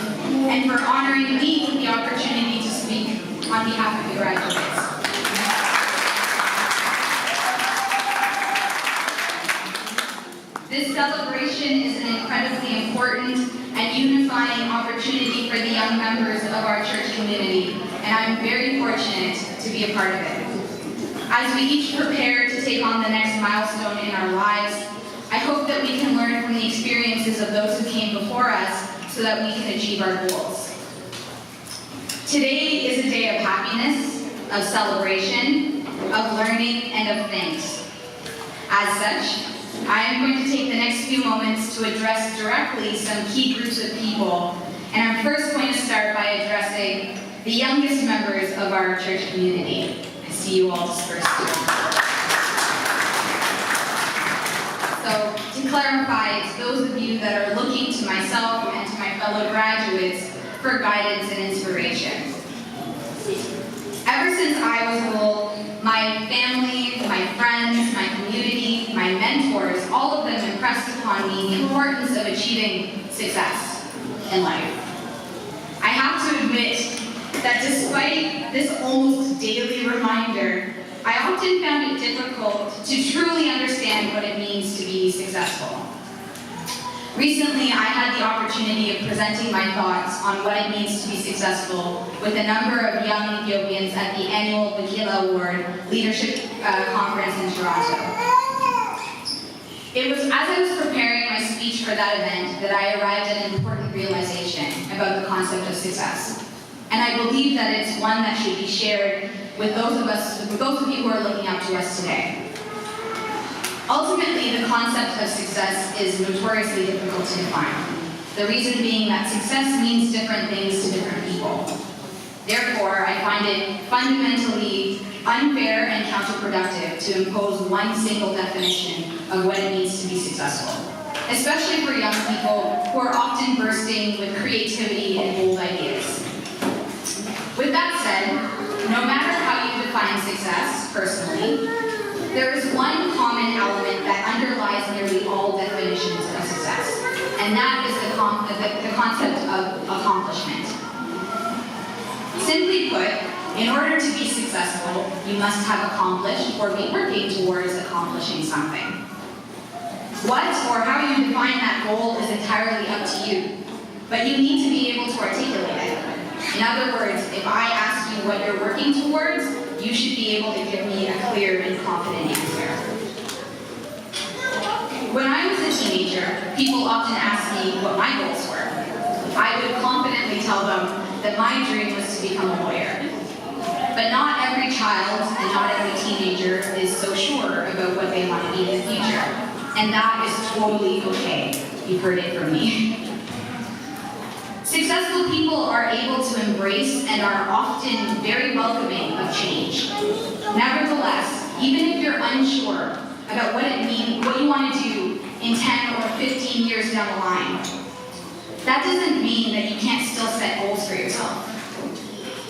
and for honoring me with the opportunity to speak on behalf of the graduates. This celebration is an incredibly important and unifying opportunity for the young members of our church community, and I'm very fortunate to be a part of it. As we each prepare to take on the next milestone in our lives, I hope that we can learn from the experiences of those who came before us so that we can achieve our goals. Today is a day of happiness, of celebration, of learning, and of thanks. As such, I am going to take the next few moments to address directly some key groups of people, and I'm first going to start by addressing the youngest members of our church community. I see you all dispersed here. So, to clarify, it's those of you that are looking to myself and to my fellow graduates for guidance and inspiration. Ever since I was little, my family, my friends, my community, my mentors, all of them impressed upon me the importance of achieving success in life. I have to admit that despite this almost daily reminder, I often found it difficult to truly understand what it means to be successful. Recently, I had the opportunity of presenting my thoughts on what it means to be successful with a number of young Ethiopians at the annual Bakila Award Leadership Conference in Toronto. It was as I was preparing my speech for that event that I arrived at an important realization about the concept of success. And I believe that it's one that should be shared with those of you who are looking up to us today. Ultimately, the concept of success is notoriously difficult to define. The reason being that success means different things to different people. Therefore, I find it fundamentally unfair and counterproductive to impose one single definition of what it means to be successful, especially for young people who are often bursting with creativity and bold ideas. With that said, no matter how you define success personally, there is one common element that underlies nearly all definitions of success, and that is the concept of accomplishment. Simply put, in order to be successful, you must have accomplished or be working towards accomplishing something. What or how you define that goal is entirely up to you, but you need to be able to articulate it. In other words, if I ask you what you're working towards, you should be able to give me a clear and confident answer. When I was a teenager, people often asked me what my goals were. I would confidently tell them that my dream was to become a lawyer. But not every child and not every teenager is so sure about what they want to be in the future. And that is totally okay. You've heard it from me. Successful people are able to embrace and are often very welcoming of change. Nevertheless, even if you're unsure about what it means, what you want to do in 10 or 15 years down the line, that doesn't mean that you can't still set goals for yourself.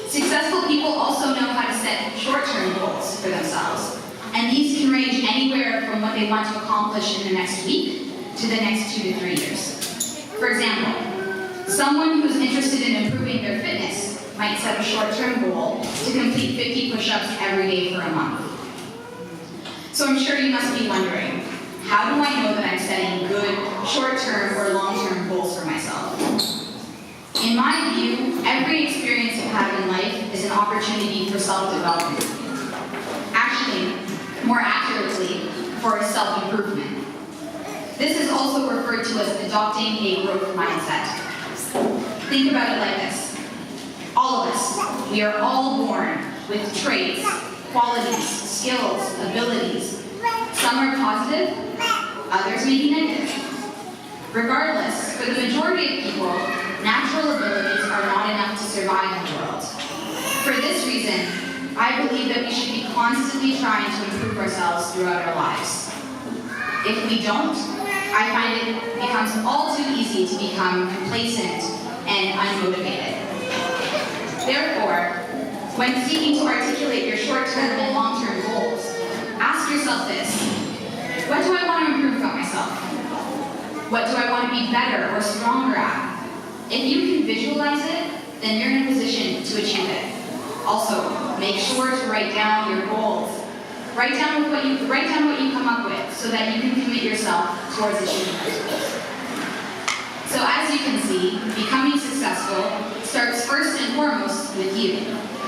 Successful people also know how to set short-term goals for themselves, and these can range anywhere from what they want to accomplish in the next week to the next 2 to 3 years. For example, someone who's interested in improving their fitness might set a short-term goal to complete 50 push-ups every day for a month. So I'm sure you must be wondering, how do I know that I'm setting good short-term or long-term goals for myself? In my view, every experience you have in life is an opportunity for self-development. Actually, more accurately, for self-improvement. This is also referred to as adopting a growth mindset. Think about it like this. All of us, we are all born with traits, qualities, skills, abilities. Some are positive, others may be negative. Regardless, for the majority of people, natural abilities are not enough to survive in the world. For this reason, I believe that we should be constantly trying to improve ourselves throughout our lives. If we don't, I find it becomes all too easy to become complacent and unmotivated. Therefore, when seeking to articulate your short-term and long-term goals, ask yourself this: what do I want to improve about myself? What do I want to be better or stronger at? If you can visualize it, then you're in a position to achieve it. Also, make sure to write down your goals. Write down what you come up with so that you can commit yourself towards achieving those goals. So as you can see, becoming successful starts first and foremost with you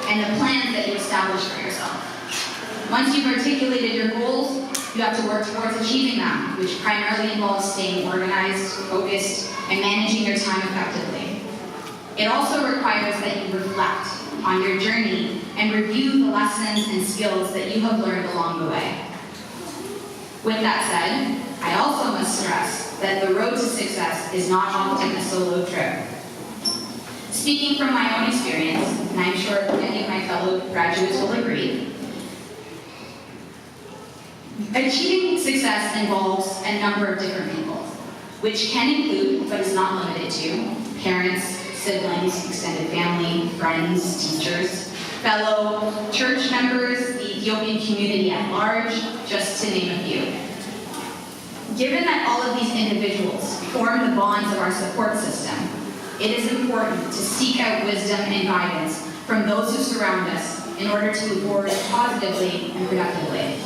and the plans that you establish for yourself. Once you've articulated your goals, you have to work towards achieving them, which primarily involves staying organized, focused, and managing your time effectively. It also requires that you reflect on your journey and review the lessons and skills that you have learned along the way. With that said, I also must stress that the road to success is not often a solo trip. Speaking from my own experience, and I'm sure many of my fellow graduates will agree, achieving success involves a number of different people, which can include, but is not limited to, parents, siblings, extended family, friends, teachers, fellow church members, the Ethiopian community at large, just to name a few. Given that all of these individuals form the bonds of our support system, it is important to seek out wisdom and guidance from those who surround us in order to move forward positively and productively.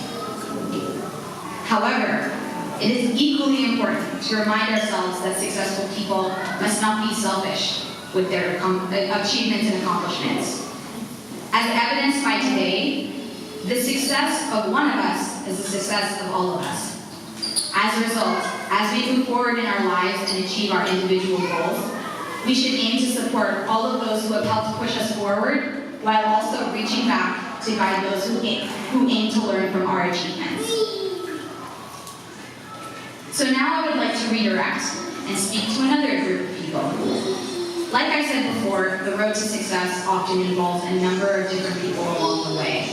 However, it is equally important to remind ourselves that successful people must not be selfish with their achievements and accomplishments. As evidenced by today, the success of one of us is the success of all of us. As a result, as we move forward in our lives and achieve our individual goals, we should aim to support all of those who have helped push us forward, while also reaching back to guide those who aim to learn from our achievements. So now I would like to redirect and speak to another group of people. Like I said before, the road to success often involves a number of different people along the way.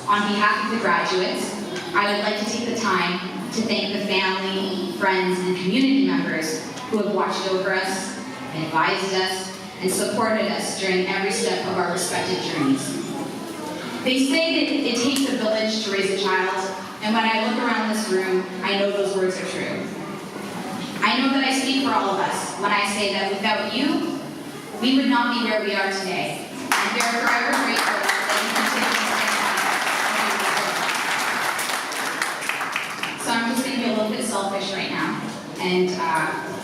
On behalf of the graduates, I would like to take the time to thank the family, friends, and community members who have watched over us, advised us, and supported us during every step of our respective journeys. They say that it takes a village to raise a child, and when I look around this room, I know those words are true. I know that I speak for all of us when I say that without you, we would not be where we are today. And we are forever grateful that you continue to stand by us. So I'm just going to be a little bit selfish right now. And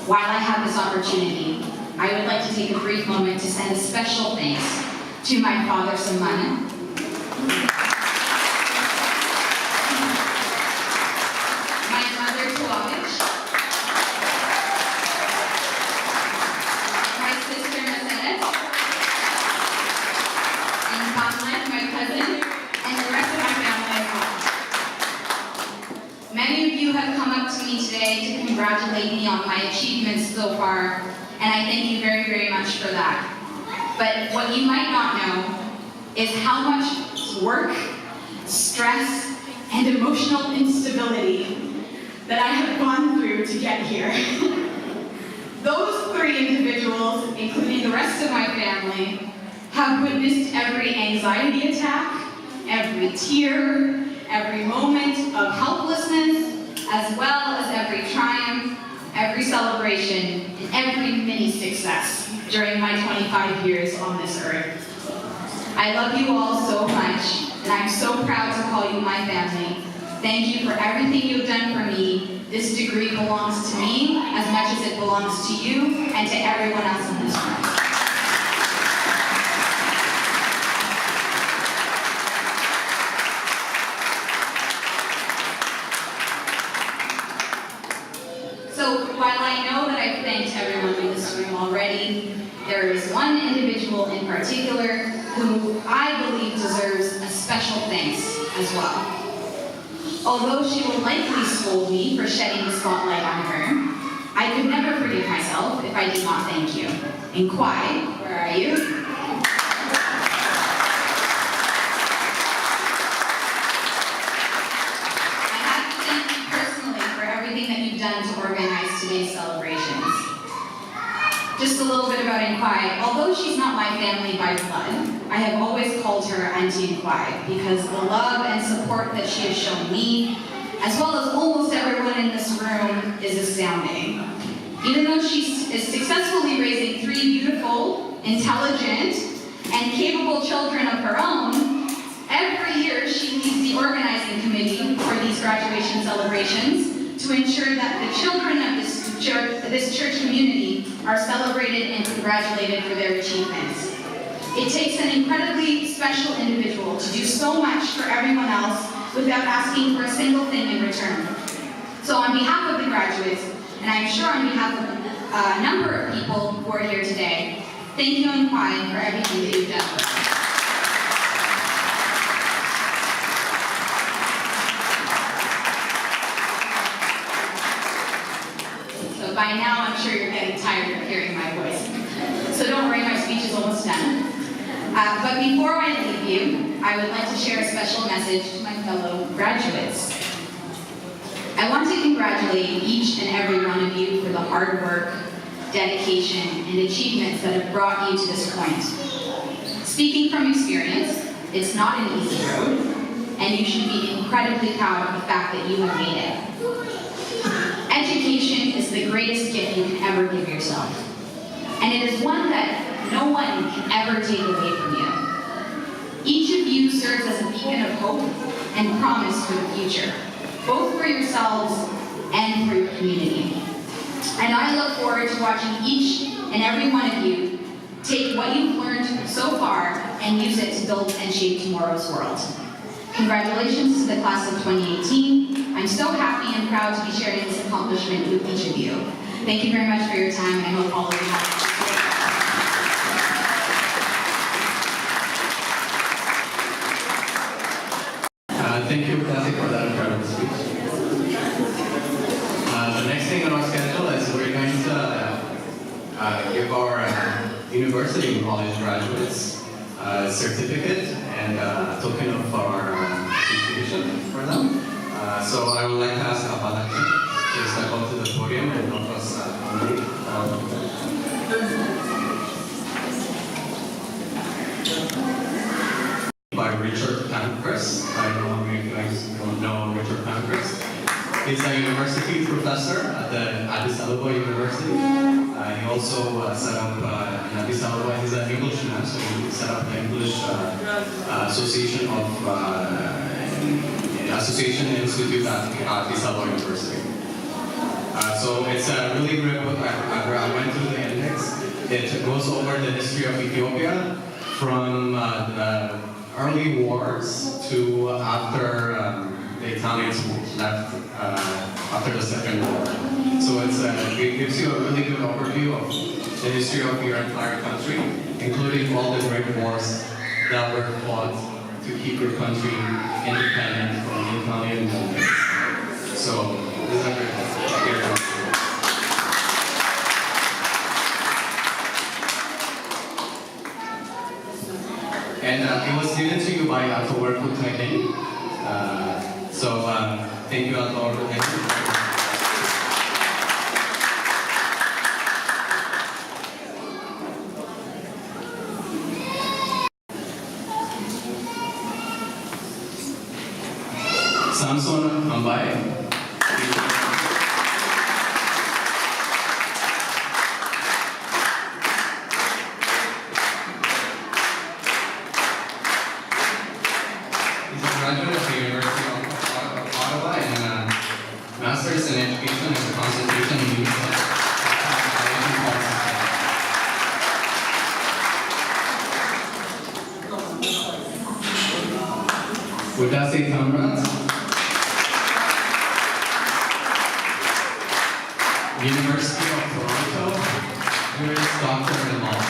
while I have this opportunity, I would like to take a brief moment to send a special thanks to my father, Samana, my mother, Tuavich, my sister, Mercedes, and Pamela, my cousin, and the rest of my family as well. Many of you have come up to me today to congratulate me on my achievements so far, and I thank you very, very much for that. But what you might not know is how much work, stress, and emotional instability that I have gone through to get here. Those three individuals, including the rest of my family, have witnessed every anxiety attack, every tear, every moment of helplessness, as well as every triumph, every celebration, and every mini success during my 25 years on this earth. I love you all so much, and I'm so proud to call you my family. Thank you for everything you've done for me. This degree belongs to me as much as it belongs to you and to everyone else in this room. So while I know that I've thanked everyone in this room already, there is one individual in particular who I believe deserves a special thanks as well. Although she will likely scold me for shedding the spotlight on her, I could never forgive myself if I did not thank you. And Kwai, where are you? I have to thank you personally for everything that you've done to organize today's celebrations. Just a little bit about Nkwai. Although she's not my family by blood, I have always called her Auntie Nkwai because the love and support that she has shown me as well as almost everyone in this room, is astounding. Even though she is successfully raising 3 beautiful, intelligent, and capable children of her own, every year she leads the organizing committee for these graduation celebrations to ensure that the children of this church community are celebrated and congratulated for their achievements. It takes an incredibly special individual to do so much for everyone else without asking for a single thing in return. So on behalf of the graduates, and I'm sure on behalf of a number of people who are here today, thank you and Kwai for everything that you've done for us. So by now, I'm sure you're getting tired of hearing my voice. So don't worry, my speech is almost done. But before I leave you, I would like to share a special message to my fellow graduates. I want to congratulate each and every one of you for the hard work, dedication, and achievements that have brought you to this point. Speaking from experience, it's not an easy road, and you should be incredibly proud of the fact that you have made it. Education is the greatest gift you can ever give yourself, and it is one that no one can ever take away from you. Each of you serves as a beacon of hope and promise for the future, both for yourselves and for your community. And I look forward to watching each and every one of you take what you've learned so far and use it to build and shape tomorrow's world. Congratulations to the class of 2018. I'm so happy and proud to be sharing this accomplishment with each of you. Thank you very much for your time, and I hope all of you have a great day. Thank you, Kathy, for that incredible speech. The next thing on our schedule is we're going to give our university and college graduates a certificate and a token of our appreciation for them. So I would like to ask Abalachi to step up to the podium and help us by Richard Pancras. I don't know how many of you guys don't know Richard Pancras. He's a university professor at the Addis Ababa University. He also set up in Addis Ababa, he's an Englishman, so he set up the English Association Institute at Addis Ababa University. So it's a really great book. I went through the index. It goes over the history of Ethiopia from the early wars to after the Italians left after the Second War. So it gives you a really good overview of the history of your entire country, including all the great wars that were fought to keep your country independent from the Italian dominance. So this is a great book. And it was given to you by Atogwarku. So thank you, Atogwarku. Samson Ambaye. Graduate of the University of Ottawa and a master's in education and a concentration in youth policy. Udasi Kamrat, University of Toronto, Juris Doctor in Law.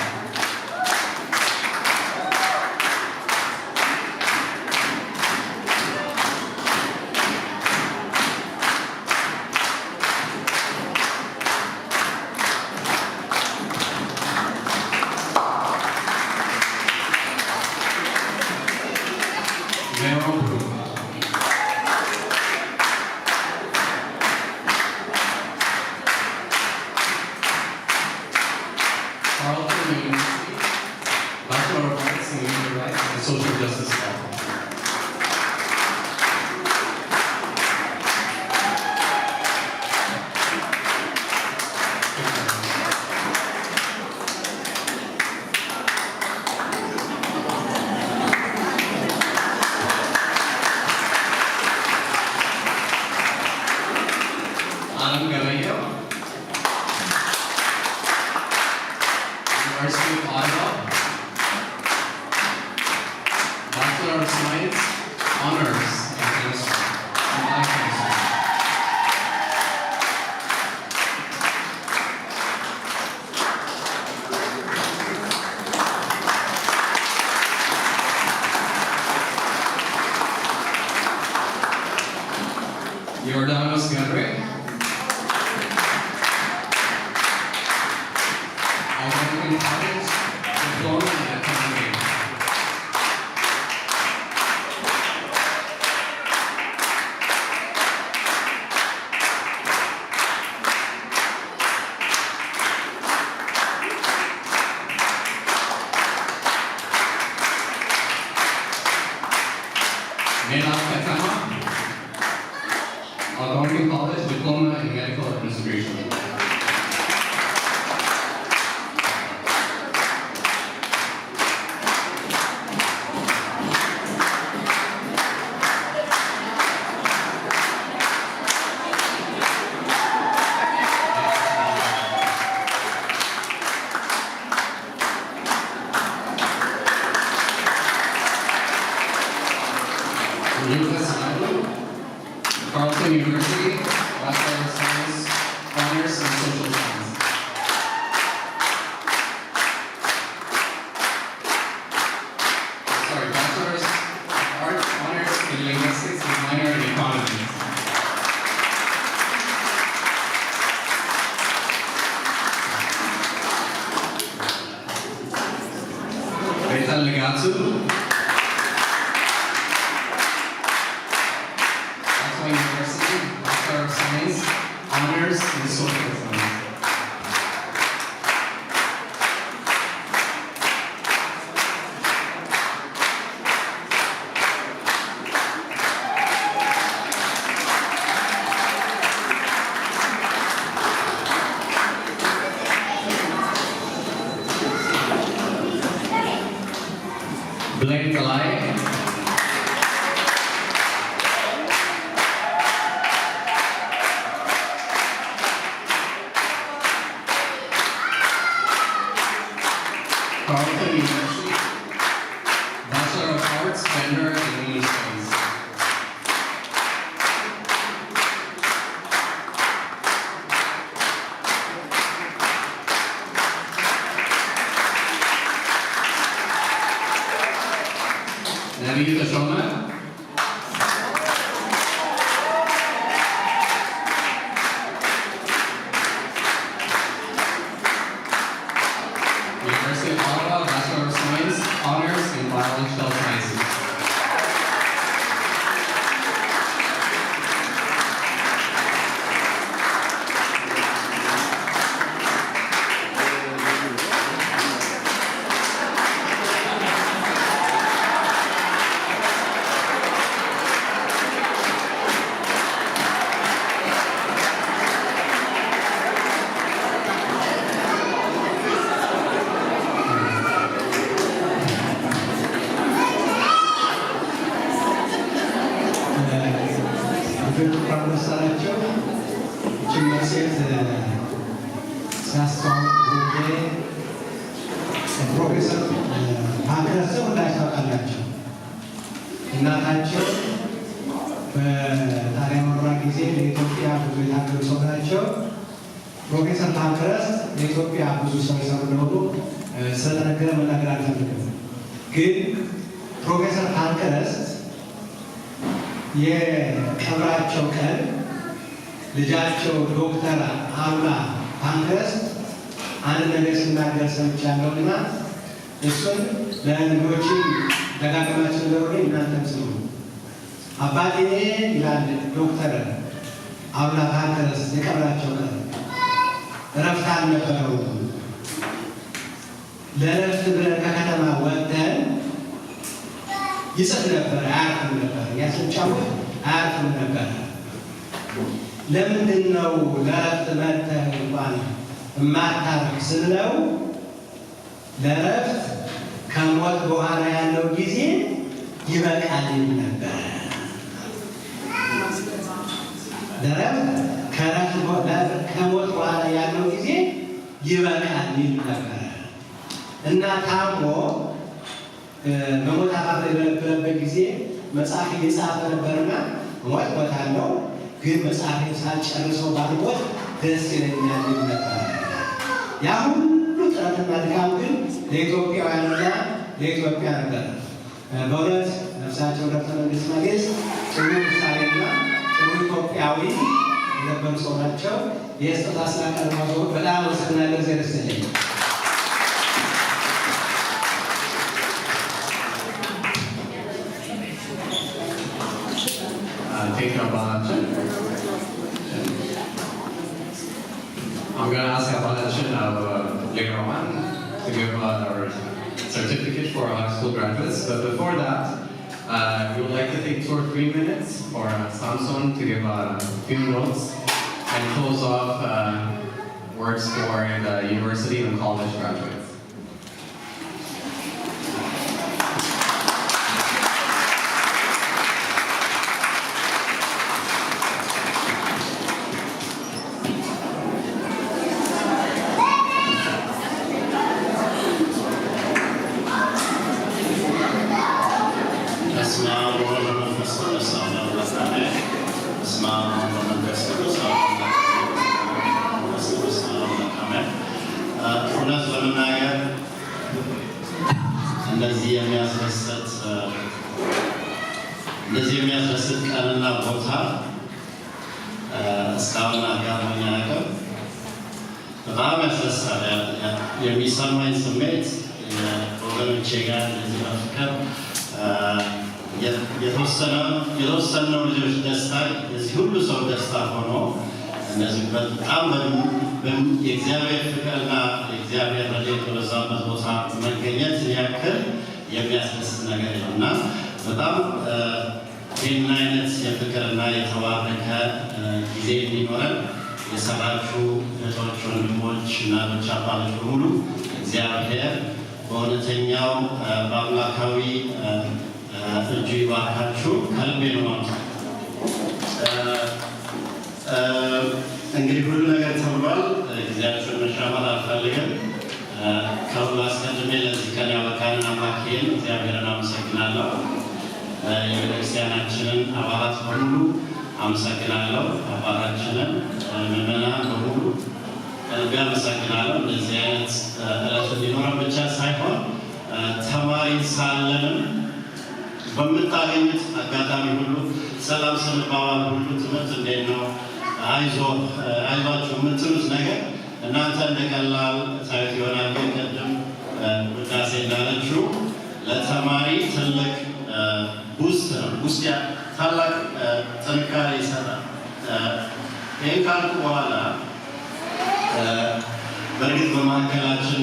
Carleton University of Ottawa, Bachelor of Science, Honors in Chemistry, and Biochemistry. Aihonenem College, diploma in accounting. Ottawa College, diploma in medical administration. Carleton University, Bachelor of Science, Honors in Social Science. Sorry, Bachelor's of Arts, Honors in Linguistics, and minor in Economics. Legatsu. University, Bachelor of Science, Honors in Social Science. Blake Kalai. Carleton University, Bachelor of Arts, Gender and Women's Studies. Navita Shoma. University of Ottawa, Bachelor of Science, Honors in Biological Sciences. ፕሮፌሰራቸው ሴት ሲያስተዋውቁ ፕሮፌሰር ፓንክረስን እንዳይታወቃላቸው እናታቸው በጣሊያን ወረራ ጊዜ ለኢትዮጵያ ብዙ የታገሉ ሰው ናቸው። ፕሮፌሰር ፓንክረስ ለኢትዮጵያ ብዙ ሰው የሰሩ እንደሆኑ ስለተነገረ መናገር አልፈልግም። ግን ፕሮፌሰር ፓንክረስ የቀብራቸው ቀን ልጃቸው ዶክተር አምላ ፓንክረስ አንድ ነገር ሲናገር ሰምቻለሁና እሱን ለልጆችም ደጋግማችሁ ንገሩልኝ፣ እናንተም ስሙ። አባቴ ይላል ዶክተር አምላ ፓንክረስ የቀብራቸው ቀን እረፍት አልነበረውም። ለእረፍት ብለን ከከተማ ወጥተን ይጽፍ ነበር፣ አያርፍም ነበር። ያስጫወት አያርፍም ነበር። ለምንድን ነው ለእረፍት መጥተህ እንኳን የማታርፍ ስለው ለእረፍት ከሞት በኋላ ያለው ጊዜ ይበቃል ነበር። ለእረፍት ከእረፍት ከሞት በኋላ ያለው ጊዜ ይበቃል ይል ነበር እና ታሞ በሞት አፋፍ ላይ በነበረበት ጊዜ መጽሐፍ እየጻፈ ነበርና ሞታለሁ ግን መጽሐፌን ሳልጨርሰው ባልሞት ደስ ይለኛል ይል ነበር። ያ ሁሉ ጥረትና ድካም ግን ለኢትዮጵያውያንና ለኢትዮጵያ ነበር። በእውነት ነፍሳቸው ረፍተ መንግስት ማግኘት ጥሩ ምሳሌና ጥሩ ኢትዮጵያዊ የነበሩ ሰው ናቸው። የስጦታ ስላቀረቡ በጣም አመሰግናለሁ። እግዚአብሔር ይስጥልኝ። I'm going to ask Abalashin later on to give our certificate for our high school graduates. But before that, we would like to take 2 or 3 minutes for Samson to give a few notes and close off words for the university and college graduates. እንደዚህ የሚያስደስት ቀንና ቦታ እስካሁን አጋጥሞኝ አያውቅም። በጣም ያስደስታል። የሚሰማኝ ስሜት ወገኖቼ ጋር እንደዚህ በፍቅር የተወሰነው ልጆች ደስታ የዚህ ሁሉ ሰው ደስታ ሆኖ እነዚህ በጣም የእግዚአብሔር ፍቅርና የእግዚአብሔር ረድኤት በበዛበት ቦታ መገኘት ያክል የሚያስደስት ነገር ነው እና በጣም ይህን አይነት የፍቅርና የተባረከ ጊዜ እንዲኖረን የሰራችሁ እህቶች፣ ወንድሞች፣ እናቶች፣ አባቶች በሙሉ እግዚአብሔር በእውነተኛው በአምላካዊ እጁ ይባርካችሁ። ከልቤ ነው ማለት እንግዲህ ሁሉ ነገር ተብሏል። ጊዜያችሁን መሻማት አልፈልግም። ከሁሉ አስቀድሜ ለዚህ ቀን ያበቃንን አምላኬን እግዚአብሔርን አመሰግናለሁ። የቤተክርስቲያናችንን አባላት በሙሉ አመሰግናለሁ። አባታችንን ምዕመናን በሙሉ ከልቤ አመሰግናለሁ። እንደዚህ አይነት ዕለት እንዲኖረን ብቻ ሳይሆን ተማሪ ሳለንም በምታገኙት አጋጣሚ ሁሉ ሰላም ስንባባል ሁሉ ትምህርት እንዴት ነው አይዟችሁ የምትሉት ነገር እናንተ እንደቀላል ታዩት ይሆናል። ግን ቅድም ውዳሴ እንዳለችው ለተማሪ ትልቅ ቡስት ነው። ውስጥ ታላቅ ጥንካሬ ይሰጣል። ይህን ካልኩ በኋላ በእርግጥ በመካከላችን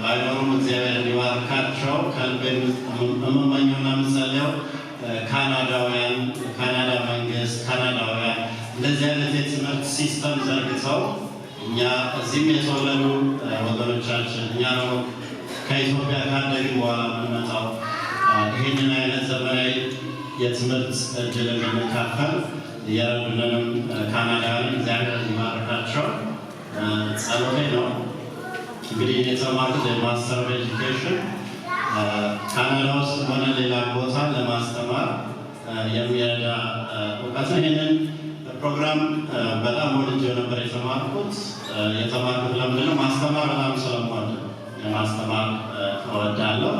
ባይኖሩም እግዚአብሔር እንዲባርካቸው ከልቤ የምመኘውና የምጸልየው ካናዳውያን፣ ካናዳ መንግስት፣ ካናዳውያን እንደዚህ አይነት የትምህርት ሲስተም ዘርግተው እኛ እዚህም የተወለዱ ወገኖቻችን እኛ ደግሞ ከኢትዮጵያ ካደግን በኋላ የምንመጣው ይህንን አይነት ዘመናዊ የትምህርት እድል እንድንካፈል እየረዱልንም ካናዳውያን እግዚአብሔር እንዲባርካቸው ጸሎቴ ነው። እንግዲህ የተማርኩት የማስተር ኤጁኬሽን ካናዳ ውስጥ ሆነ ሌላ ቦታ ለማስተማር የሚረዳ እውቀት ነው። ይህንን ፕሮግራም በጣም ወድጄው ነበር የተማርኩት። ለምንድን ነው? ማስተማር በጣም ስለምወድ ማስተማር እወዳለሁ።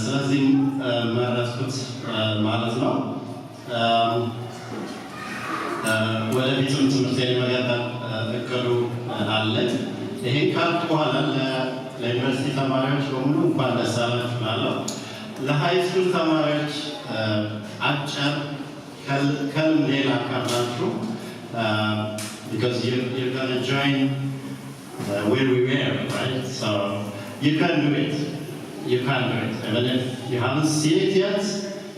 ስለዚህም መረጥኩት ማለት ነው። ወደፊትም ትምህርቴን የመቀጠል እቅዱ አለኝ። ይሄን ካልኩ በኋላ ለዩኒቨርሲቲ ተማሪዎች በሙሉ እንኳን ደስ አላችሁ እላለሁ። ለሃይስኩል ተማሪዎች አጭር ከልምዴ ላካፍላችሁ because you're going to join where we were, right? So you can do it. You can do it. Even if you haven't seen it yet,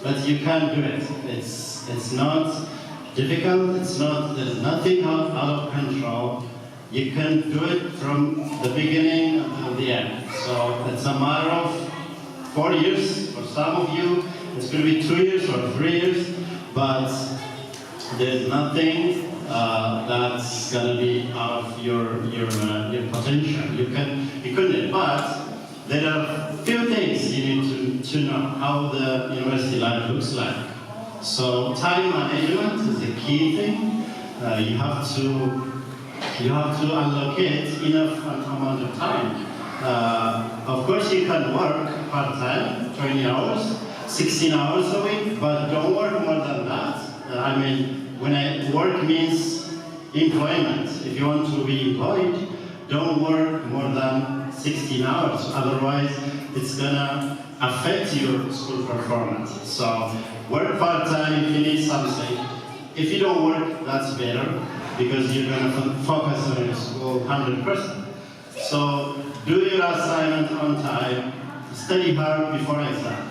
but you can do it. It's not difficult. There's nothing out of control. You can do it from the beginning until the end. So it's a matter of 4 years. For some of you, it's going to be 2 years or 3 years, but there's nothing that's gonna be out of your potential. You couldn't, but there are few things you need to know how the university life looks like. So time management is a key thing. You have to allocate enough amount of time. Of course, you can work part-time, 20 hours, 16 hours a week, but don't work more than that. I mean, work means employment. If you want to be employed, don't work more than 16 hours. Otherwise, it's gonna affect your school performance. So work part-time if you need something. If you don't work, that's better because you're gonna focus on your school 100%. So do your assignment on time, study hard before exam.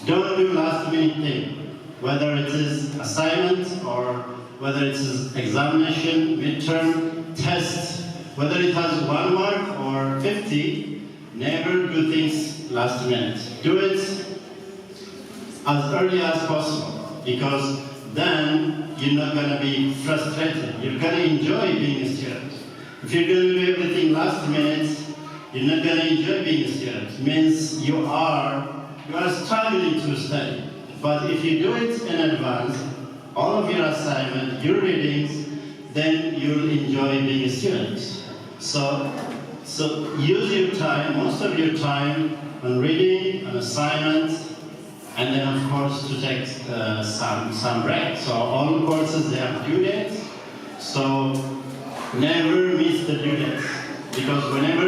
Don't do last minute thing, whether it is assignment or whether it is examination, midterm, test, whether it has 1 mark or 50, never do things last minute. Do it as early as possible because then you're not going to be frustrated. You're going to enjoy being a student. If you're going to do everything last minute, you're not going to enjoy being a student. It means you are struggling to study. But if you do it in advance, all of your assignment, your readings, then you'll enjoy being a student. So use your time, most of your time on reading, on assignments, and then of course to take some break. So all courses, they have due dates. So never miss the due dates. Because whenever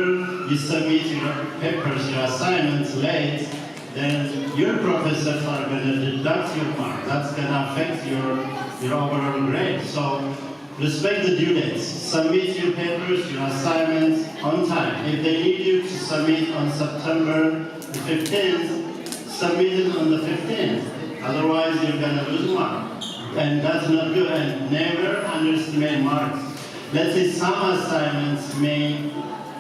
you submit your papers, your assignments late, then your professors are going to deduct your mark. That's going to affect your overall grade. So respect the due dates. Submit your papers, your assignments on time. If they need you to submit on September the 15th, submit it on the 15th. Otherwise, you're going to lose mark. And that's not good. And never underestimate marks. Let's say some assignments may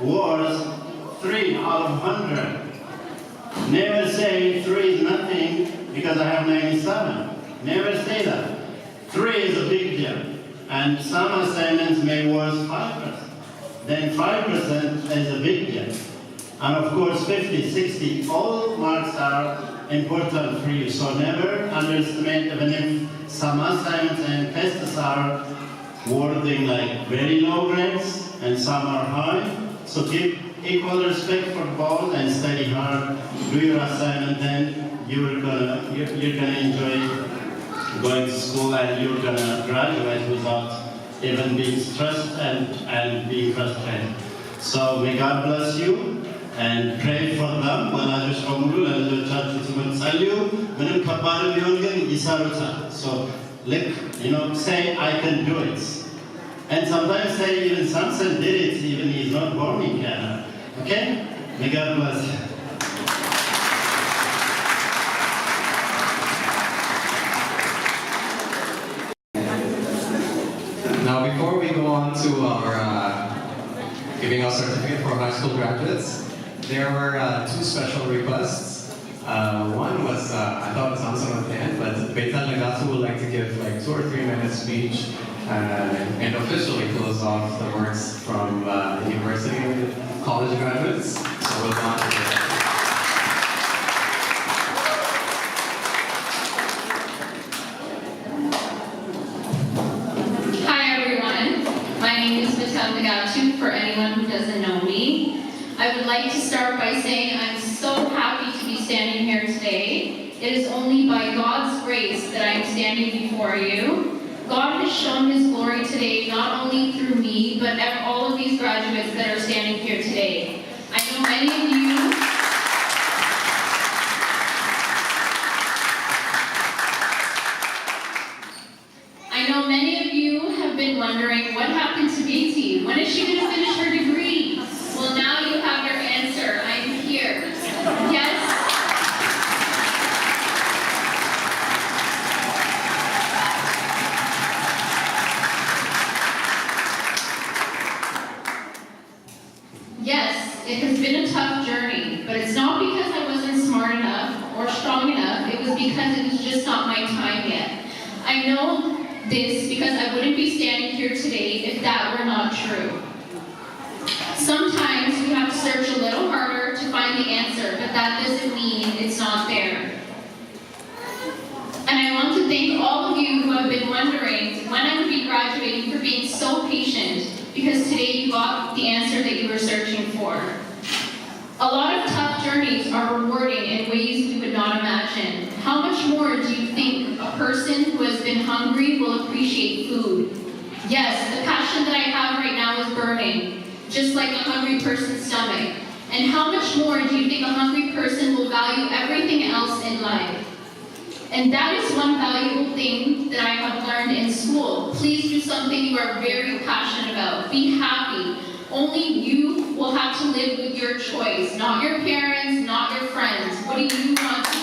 worth 3 out of 100. Never say 3 is nothing because I have 97. Never say that. 3 is a big deal. And some assignments may worth 5%. Then 5% is a big deal. And of course 50, 60, all marks are important for you. So never underestimate, even if some assignments and tests are worthing like very low grades and some are high. So keep equal respect for both and study hard, do your assignment, then you're gonna enjoy going to school and you're gonna graduate without even being stressed and being frustrated. So may God bless you and pray for them. ወላጆች በሙሉ ለልጆቻችሁ ትምህርት ጸልዩ። ምንም ከባድ ቢሆን ግን ይሰሩታል። So say I can do it. And sometimes say even Samson did it, even he's not born in Canada. Okay? May God bless you. Now, before we go on to our giving our certificate for high school graduates, there were 2 special requests. One was, I thought it was answered at the end, but Beitan Legato would like to give like 2 or 3 minute speech and officially close off the works from the university college graduates. So we'll go on to that. Hi everyone, my name is Beitan Legato, for anyone who doesn't know me. I would like to start by saying I'm so happy to be standing here today. It is only by God's grace that I'm standing before you. God has shown His glory today, not only through me, but all of these graduates that are standing here today. I know many of you have been wondering what happened to Beatty. When is she going to finish her degree? Well, now you have your answer. I'm here. Yes. Yes, it has been a tough journey, but it's not because I wasn't smart enough or strong enough. It was because it was just not my time yet. I know this because I wouldn't be standing here today if that were not true. Sometimes we have to search a little harder to find the answer, but that doesn't mean it's not there. And I want to thank all of you who have been wondering when I would be graduating for being so patient, because today you got the answer that you were searching for. A lot of tough journeys are rewarding in ways we would not imagine. How much more do you think a person who has been hungry will appreciate food? Yes, the passion that I have right now is burning, just like a hungry person's stomach. And how much more do you think a hungry person will value everything else in life? And that is one valuable thing that I have learned in school. Please do something you are very passionate about. Be happy. Only you will have to live with your choice, not your parents, not your friends. What do you want to do?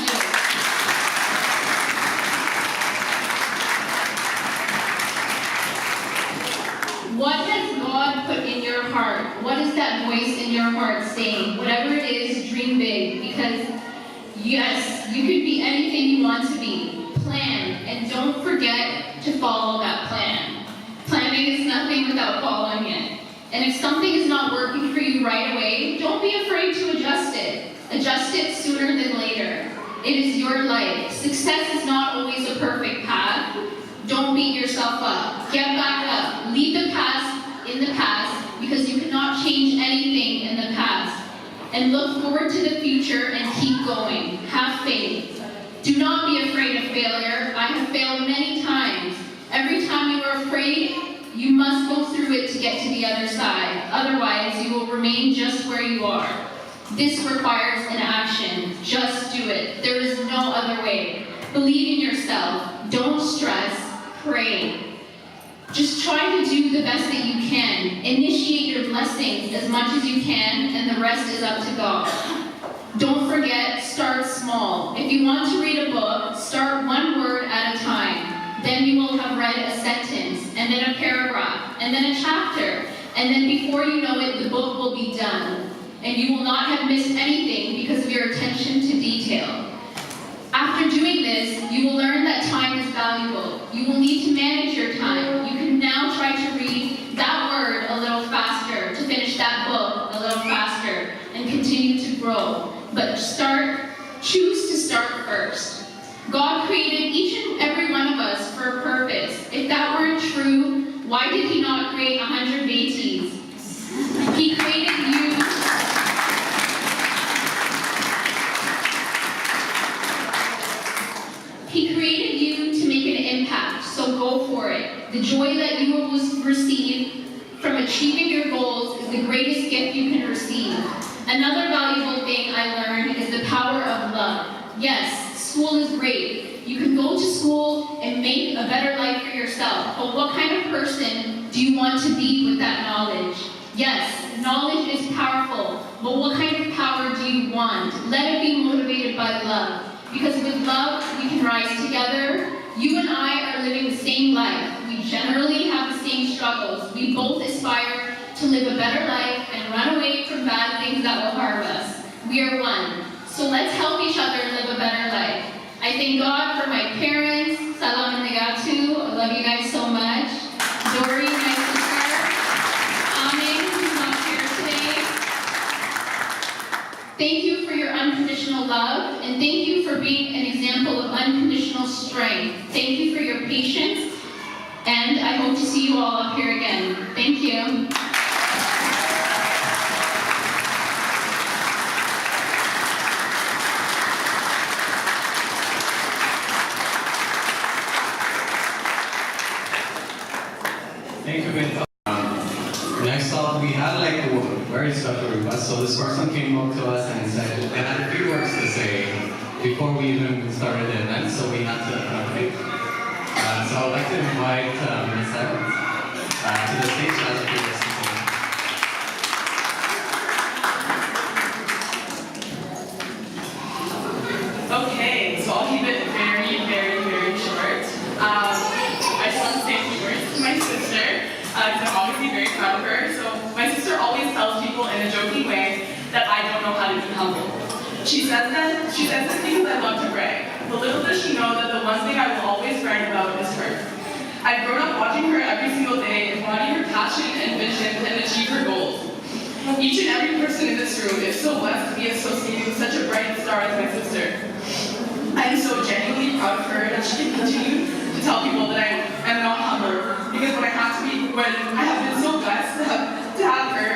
What has God put in your heart? What is that voice in your heart saying? Whatever it is, dream big, because yes, you could be anything you want to be. Plan, and don't forget to follow that plan. Planning is nothing without following it. And if something is not working for you right away, don't be afraid to adjust it. Adjust it sooner than later. It is your life. Success is not always a perfect path. Don't beat yourself up. Get back up. Leave the past in the past, because you cannot change anything in the past. And look forward to the future and keep going. Have faith. Do not be afraid of failure. I have failed many times. Every time you are afraid, you must go through it to get to the other side. Otherwise, you will remain just where you are. This requires an action. Just do it. There is no other way. Believe in yourself. Don't stress. Pray. Just try to do the best that you can. Initiate your blessings as much as you can, and the rest is up to God. Don't forget, start small. If you want to read a book, start one word at a time. Then you will have read a sentence, and then a paragraph, and then a chapter. And then before you know it, the book will be done. And you will not have missed anything because of your attention to detail. After doing this, you will learn that time is valuable. You will need to manage your time. You can now try to read that word a little faster, to finish that book a little faster, and continue to grow. But choose to start first. God created each and every one of us for a purpose. If that weren't true, why did He not create 100 babies? He created you. He created you to make an impact, so go for it. The joy that you will receive from achieving your goals is the greatest gift you can receive. Another valuable thing I learned is the power of love. Yes, school is great. You can go to school and make a better life for yourself, but what kind of person do you want to be with that knowledge? Yes, knowledge is powerful, but what kind of power do you want? Let it be motivated by love. Because with love, we can rise together. You and I are living the same life. We generally have the same struggles. We both aspire to live a better life and run away from bad things that will harm us. We are one. So let's help each other live a better life. I thank God for my parents. Salam and negatu. I love you guys so much. Dory, my sister. Amin, who's not here today. Thank you for your unconditional love, and thank you for being an example of unconditional strength. Thank you for your patience, and I hope to see you all up here again. Thank you. Thank you, Ben. Next up, we had like a very special request. So this person came up to us and said they had a few words to say before we even started the event, so we had to accommodate. So I'd like to invite Ms. Evans to the stage as a few words to say. Okay, so I'll keep it very, very, very short. I just want to say a few words to my sister, because I'm obviously very proud of her. So my sister always tells people in a joking way that I don't know how to be humble. She says this because I love to brag. But little does she know that the one thing I will always brag about is her. I've grown up watching her every single day embody her passion and vision and achieve her goals. Each and every person in this room is so blessed to be associated with such a bright star as my sister. I am so genuinely proud of her that she can continue to tell people that I am not humble, because when I have been so blessed to have her,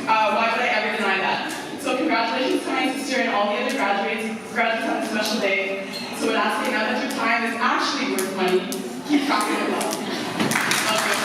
why would I ever deny that? So congratulations to my sister and all the other graduates on this special day. So we're asking now that your time is actually worth money, keep talking it well. Love you.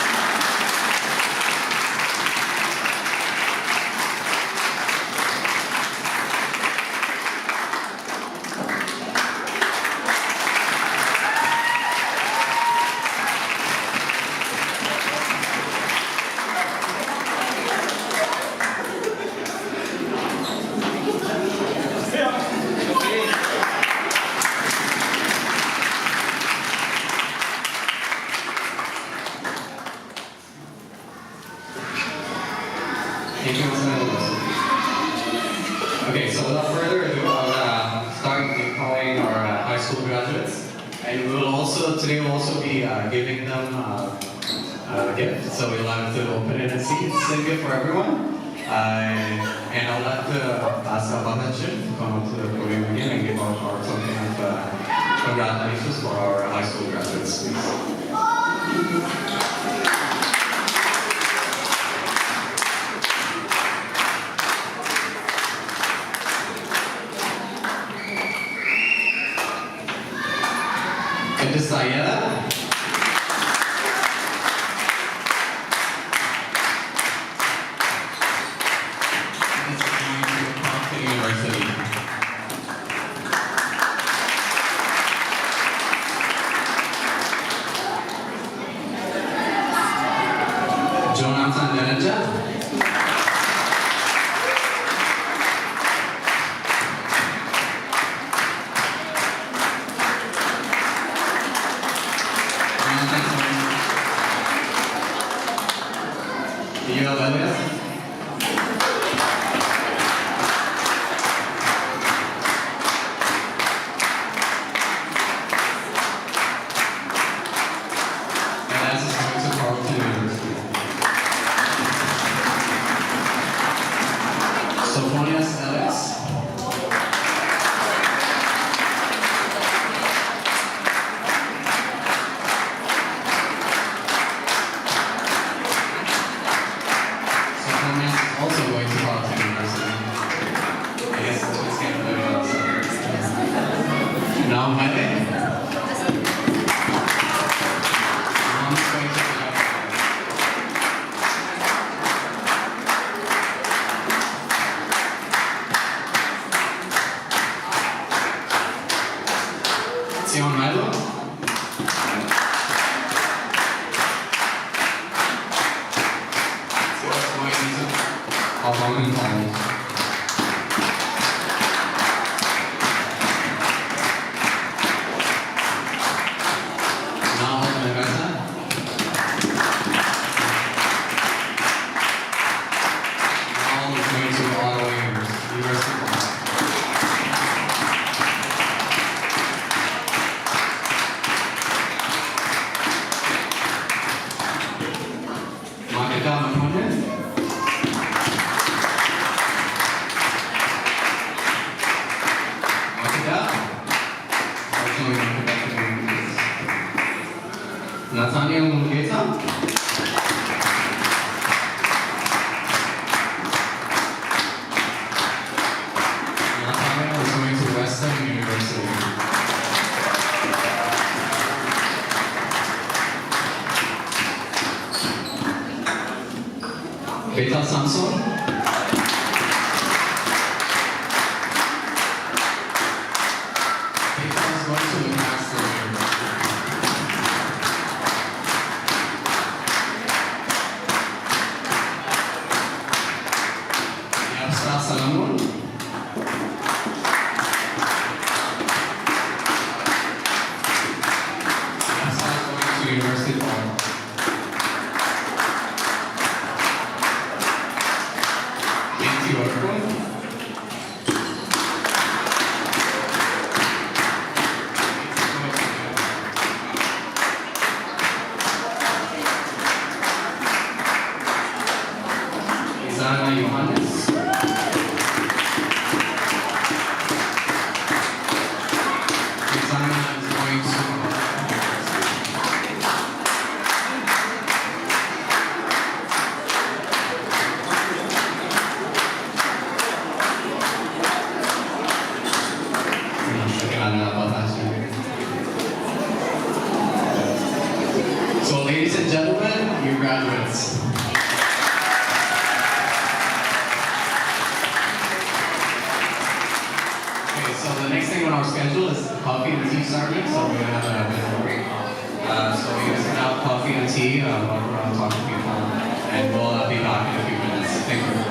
Okay, so without further ado, I'll start calling our high school graduates. And today we'll also be giving them a gift. So we'll have to open it and see. It's a gift for everyone. And I'll let Azonaልና come up to the podium again and give out something of congratulations for our high school graduates, please. Saya University. Jonathan Daraja. ይገባናል። Also going to Carleton University. I guess it's just kind of now my day. Mom's going to Sion Milo. Azonaልና. Now Nevada. Now we're going to Ottawa University. Nathaniel Mungeta. Nathaniel is going to Western University. Beta Samson. Beta is going to Newcastle University. Salomon. Going to University of Ottawa. ዮሐንስ Zana is going to So ladies and gentlemen, you graduates. So the next thing on our schedule is coffee and tea serving, so we're going to have a bit of a break. So you guys can have coffee and tea while we're talking to people, and we'll be back in a few minutes. Thank you.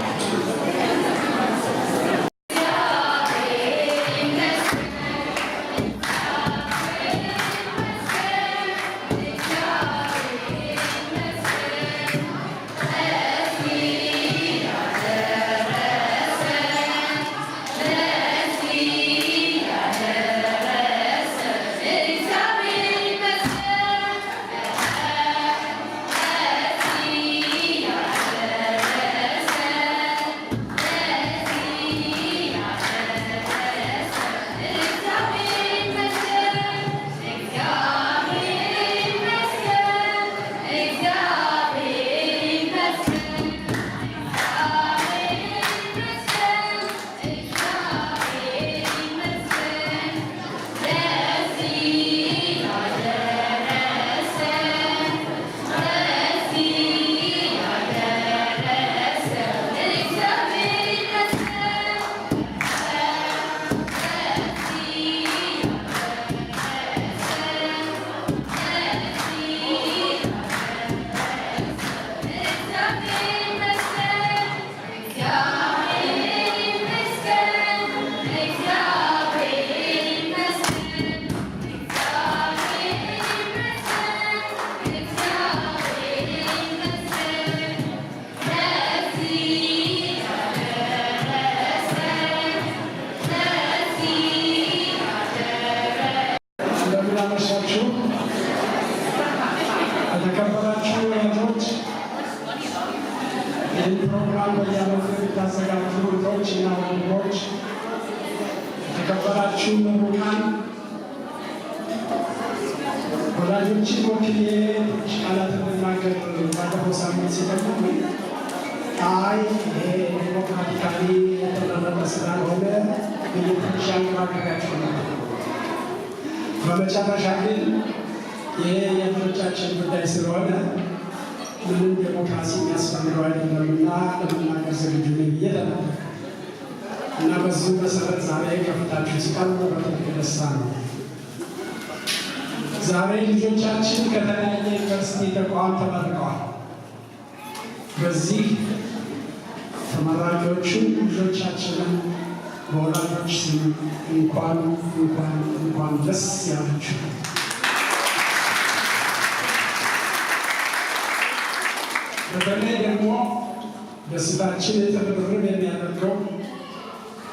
በመጨረሻ ግን ይሄ የምርጫችን ጉዳይ ስለሆነ ምንም ዴሞክራሲ የሚያስፈልገው አይደለምና ለመናገር ዝግጁ ነኝ ብዬ ተናገርኩ እና በዚሁ መሰረት ዛሬ ከፊታችሁ ሲቀርቡ በትልቅ ደስታ ነው። ዛሬ ልጆቻችን ከተለያየ ዩኒቨርሲቲ ተቋም ተመርቀዋል። በዚህ ተመራቂዎቹ ልጆቻችንን በወላጆች ስም እንኳን ደስ ያላችሁ። በተለይ ደግሞ ደስታችን የተብርብ የሚያደርገው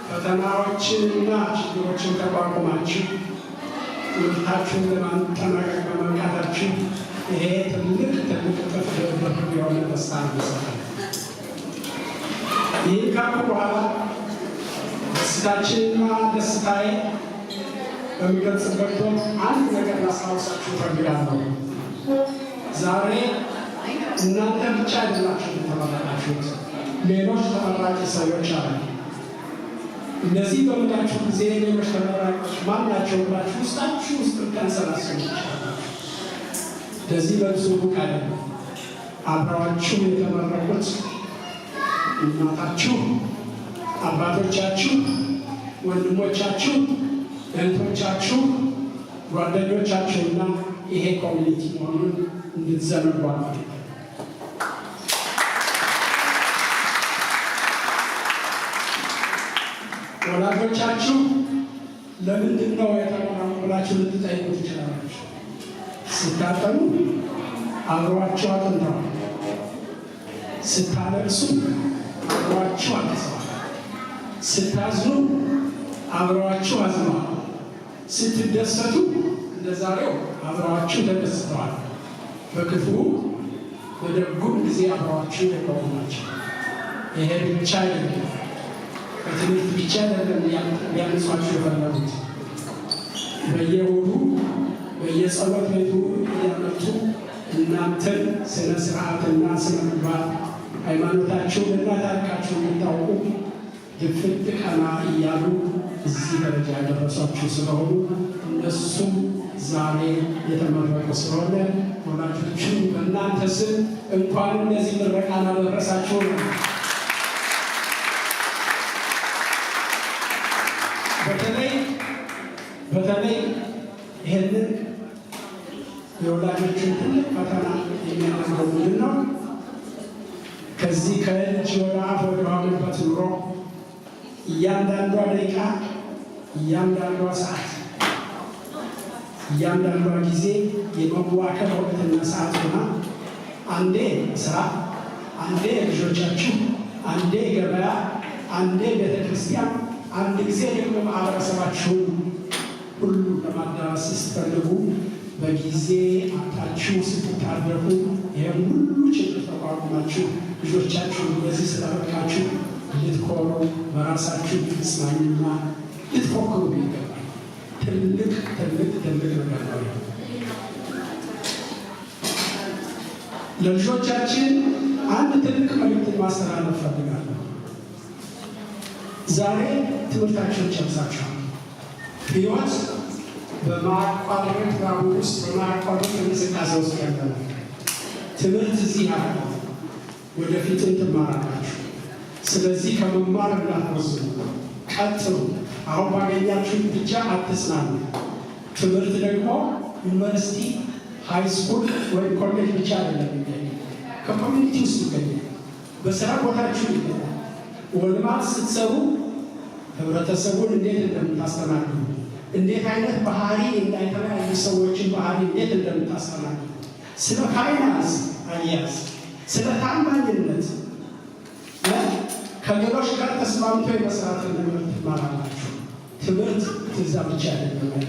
ፈተናዎችንና ችግሮችን ተቋቁማችሁ ትምህርታችሁን ለማጠናቀቅ በመብቃታችሁ ይሄ ትልቅ ጥፍ ድርብ የሆነ ደስታ ይሰጣል። ይህ ካልኩ በኋላ ደስታችንና ደስታዬ በሚገልጽበት አንድ ነገር ላስታውሳችሁ እፈልጋለሁ። ዛሬ እናንተ ብቻ አይደላችሁ ተመራቂዎች፣ ሌሎች ተመራቂ ሰዎች አሉ። እነዚህ በመጣችሁ ጊዜ ሌሎች ተመራቂዎች ማን ናቸው ብላችሁ ውስጣችሁ ውስጥ ታንሰላስሉ ይችላል። ለዚህ በብዙ ሩቅ አይደለም። አብረዋችሁ የተመረቁት እናታችሁ፣ አባቶቻችሁ፣ ወንድሞቻችሁ፣ እህቶቻችሁ፣ ጓደኞቻችሁና ይሄ ኮሚኒቲ መሆኑን እንድትዘነጉ አልፈልግም። ወላጆቻችሁ ለምንድን ነው የተማረው ብላችሁ ልትጠይቁ ትችላላችሁ። ስታጠኑ አብረዋችሁ አጥንተዋል። ስታለቅሱ አብረዋችሁ አልቅሰዋል። ስታዝኑ አብረዋችሁ አዝነዋል። ስትደሰቱ እንደ ዛሬው አብረዋችሁ ተደስተዋል። በክፉ በደጉም ጊዜ አብረዋችሁ የቆሙ ናቸው። ይሄ ብቻ አይደለም፣ በትምህርት ብቻ አይደለም ሊያነሷችሁ የፈለጉት። በየእሑዱ በየጸሎት ቤቱ እያመጡ እናንተን ስነ ስርዓትና ስነ ምግባር ሃይማኖታችሁን እና ታሪካችሁን እንድታውቁ ድፍት ቀና እያሉ እዚህ ደረጃ ያደረሷችሁ ስለሆኑ እነሱም ዛሬ የተመረቁ ስለሆነ ወላጆችን በእናንተ ስም እንኳን እነዚህ ምረቃን አደረሳችሁ ነው። በተለይ ይህንን የወላጆችን ትልቅ ፈተና የሚያደርገው ምንድን ነው? ከዚህ ከእጅ ወደ አፍ ወደ ሆነበት ኑሮ እያንዳንዷ ደቂቃ፣ እያንዳንዷ ሰዓት፣ እያንዳንዷ ጊዜ የመዋከብ ወቅትና ሰዓት ሆና አንዴ ስራ፣ አንዴ ልጆቻችሁ፣ አንዴ ገበያ፣ አንዴ ቤተክርስቲያን፣ አንድ ጊዜ ደግሞ ማህበረሰባችሁን ሁሉ ለማዳረስ ስትፈልጉ በጊዜ አጣችሁ ስትታረፉ ይህም ሁሉ ችግር ተቋቁማችሁ ልጆቻችሁን በዚህ ስላበቃችሁ ልትኮሩ በራሳችሁ ልትጽናኑና ልትፎክሩ ይገባል። ትልቅ ነገር ነው። ለልጆቻችን አንድ ትልቅ መልዕክት ማስተላለፍ ፈልጋለሁ። ዛሬ ትምህርታችሁን ጨርሳችኋል። ሕይወት በማቋረጥ ባቡር ውስጥ በማቋረጥ እንቅስቃሴ ውስጥ ያለ ትምህርት እዚህ አለ፣ ወደፊትም ትማራላችሁ። ስለዚህ ከመማር እንዳትወስኑ፣ ቀጥሉ። አሁን ባገኛችሁ ብቻ አትጽናኑ። ትምህርት ደግሞ ዩኒቨርሲቲ፣ ሃይ ስኩል ወይም ኮሌጅ ብቻ አይደለም የሚገኘው፣ ከኮሚኒቲ ውስጥ ይገኛል። በስራ ቦታችሁ ይገኛል። ወልማት ስትሰሩ ህብረተሰቡን እንዴት እንደምታስተናግዱ፣ እንዴት አይነት ባህሪ እንዳይተለያዩ ሰዎችን ባህሪ እንዴት እንደምታስተናግዱ፣ ስለ ፋይናንስ አያያዝ፣ ስለ ታማኝነት ከሌሎች ጋር ተስማምቶ የመስራት ትምህርት ትማራላችሁ። ትምህርት ትዛ ብቻ አይደለም።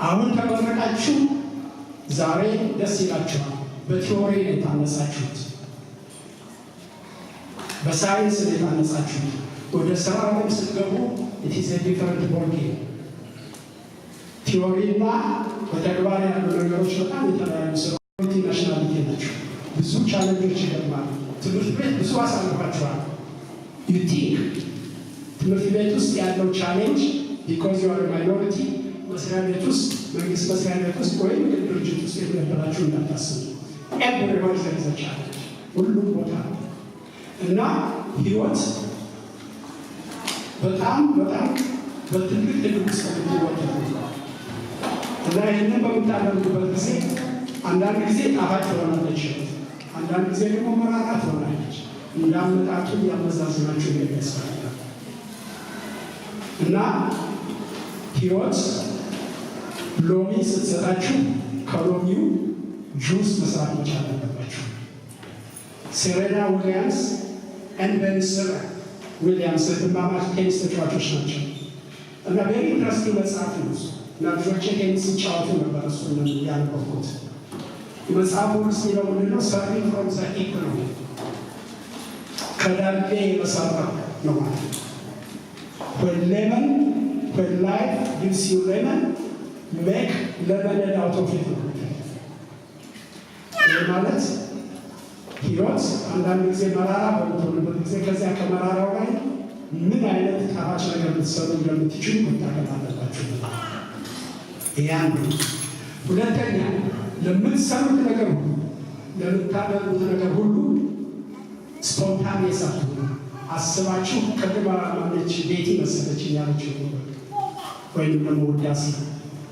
አሁን ተመረቃችሁ፣ ዛሬ ደስ ይላችኋል። በቲዎሪ ነው የታነጻችሁት፣ በሳይንስ ነው የታነጻችሁት። ወደ ስራ ላይ ስትገቡ it is a different ballgame። ቲዎሪና በተግባር ያሉ ነገሮች በጣም የተለያዩ ስለሆኑ ናሽናሊቲ ናቸው። ብዙ ቻሌንጆች ይገጥማሉ። ትምህርት ቤት ብዙ አሳልፋችኋል። you think ትምህርት ቤት ውስጥ ያለው ቻሌንጅ because you are a minority መስሪያ ቤት ውስጥ መንግስት መስሪያ ቤት ውስጥ ወይም ድርጅት ውስጥ የነበራችሁ እንዳታስቡ። everyone is a challenge ሁሉም ቦታ እና ህይወት በጣም በትልቅ ውስጥ የምትወጣው እና ይህንን በምታደርጉበት ጊዜ አንዳንድ ጊዜ ጣፋጭ ትሆናለች፣ አንዳንድ ጊዜ ደግሞ መራራ ትሆናለች። እንዳመጣጡ ያመዛዝናችሁ ያስፈልጋል እና ህይወት ሎሚ ስትሰጣችሁ ከሎሚው ጁስ መስራት መቻል አለባችሁ። ሴሬና ዊሊያምስ ቢያንስ ዊሊያምስ ትማማች ቴኒስ ተጫዋቾች ናቸው እና ቬሪ ኢንትረስቲንግ መጽሐፍ ነው እና ልጆቼ ቴኒስ ሲጫወቱ ነበር እሱን ያነበብኩት። መጽሐፉ ውስጥ የሚለው ምንድነው? ሰርቪንግ ፍሮም ዘ ሂፕ ነው፣ ከዳቤ የመሰራ ነው ማለት ነው። when life gives you lemon make lemonade out of it ነው ማለት ህይወት አንዳንድ ጊዜ መራራ በምትሆንበት ጊዜ ከዚያ ከመራራው ላይ ምን አይነት ጣፋጭ ነገር ልትሰሩ እንደምትችሉ መታከል አለባችሁ። ያን ሁለተኛ ለምትሰሩት ነገር ሁሉ ለምታደርጉት ነገር ሁሉ ስፖንታኒየስ አትሁኑ። አስባችሁ ከግባራማነች ቤቲ መሰለች ያለችው ወይም ደግሞ ውዳሴ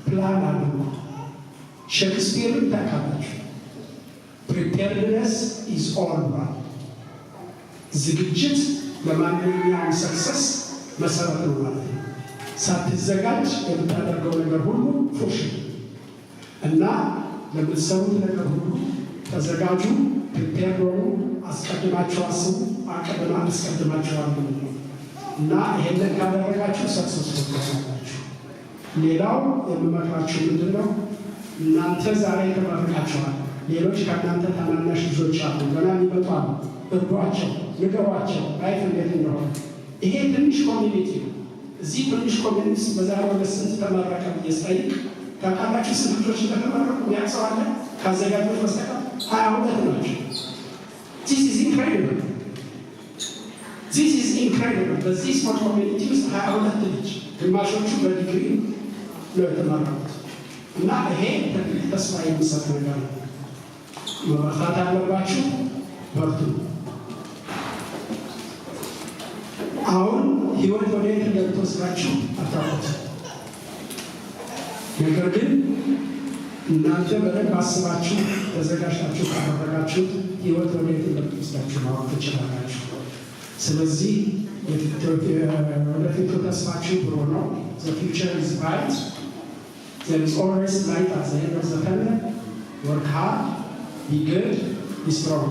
ፕላን አድርጉ። ሼክስፒርን ታውቃላችሁ? preparedness is all right። ዝግጅት ለማንኛውም ሰክሰስ መሰረት ነው ማለት ነው። ሳትዘጋጅ የምታደርገው ነገር ሁሉ ፉሽ እና ለምትሰሩት ነገር ሁሉ ተዘጋጁ፣ ፕሪፔር ሆኑ፣ አስቀድማችሁ አስቡ፣ አስቀድማችሁ አልሙ እና ይሄንን ካደረጋችሁ ሰክሰስ ትሆናላችሁ። ሌላው የምመክራችሁ ምንድን ነው? እናንተ ዛሬ ተመርቃችኋል። ሌሎች ከእናንተ ታናናሽ ልጆች አሉ፣ ገና የሚመጡ አሉ። እርዷቸው፣ ንገሯቸው ላይፍ እንዴት እንደሆነ። ይሄ ትንሽ ኮሚኒቲ ነው። እዚህ ትንሽ ኮሚኒቲ ውስጥ በዛሬው ዕለት ስንት ተመረቀ ብዬ ስጠይቅ ታውቃላችሁ? ስንት ልጆች እንደተመረቁ የሚያውቀው አለ? ከአዘጋጆች በስተቀር 22 ናቸው። This is incredible. This is incredible. በዚህ ስሞል ኮሚኒቲ ውስጥ 22 ልጅ ግማሾቹ በዲግሪ ነው የተመረቁት እና ይሄ ትልቅ ተስፋ የሚሰጥ ነገር ነው። መበርታት አለባችሁ። በርቱ። አሁን ህይወት ወደ የት እንደምትወስዳችሁ አታውቁት። ነገር ግን እናንተ በደንብ አስባችሁ ተዘጋጅታችሁ ካደረጋችሁ ህይወት ወደ የት እንደምትወስዳችሁ ማወቅ ትችላላችሁ። ስለዚህ ወደፊቱ ተስፋችሁ ብሩህ ነው። The future is bright. There is always light at the end of the tunnel. Work hard, be good, be strong.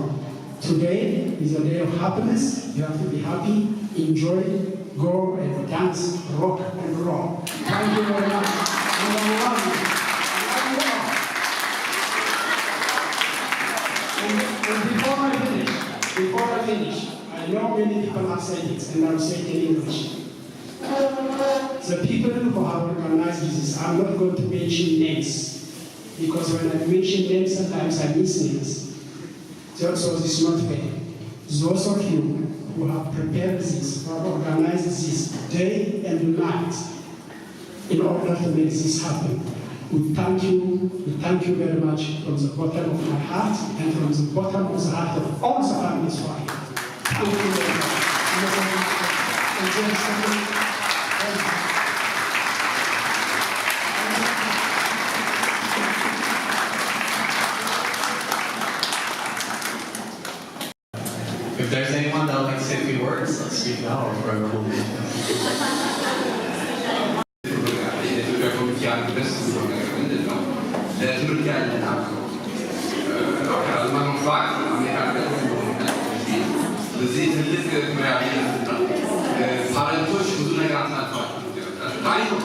Today is a day of happiness. You have to be happy, enjoy, go and dance, rock and roll. Thank you very much. And I love you. And before I finish, I know many people have said it, and I'll say it in English. The people who have organized this, I'm not going to mention names, because when I mention names, sometimes I miss names. So this is not fair. Those of you who have prepared this, who have organized this day and night in order to make this happen, we thank you very much from the bottom of my heart and from the bottom of the heart of all the families who are here. Thank you very much. If there's anyone that would like to say a few words, let's speak now or forever hold it. እዚህ ትልቅ ሙያ ፓረንቶች ብዙ ነገር አስናቸዋል ላይ ነው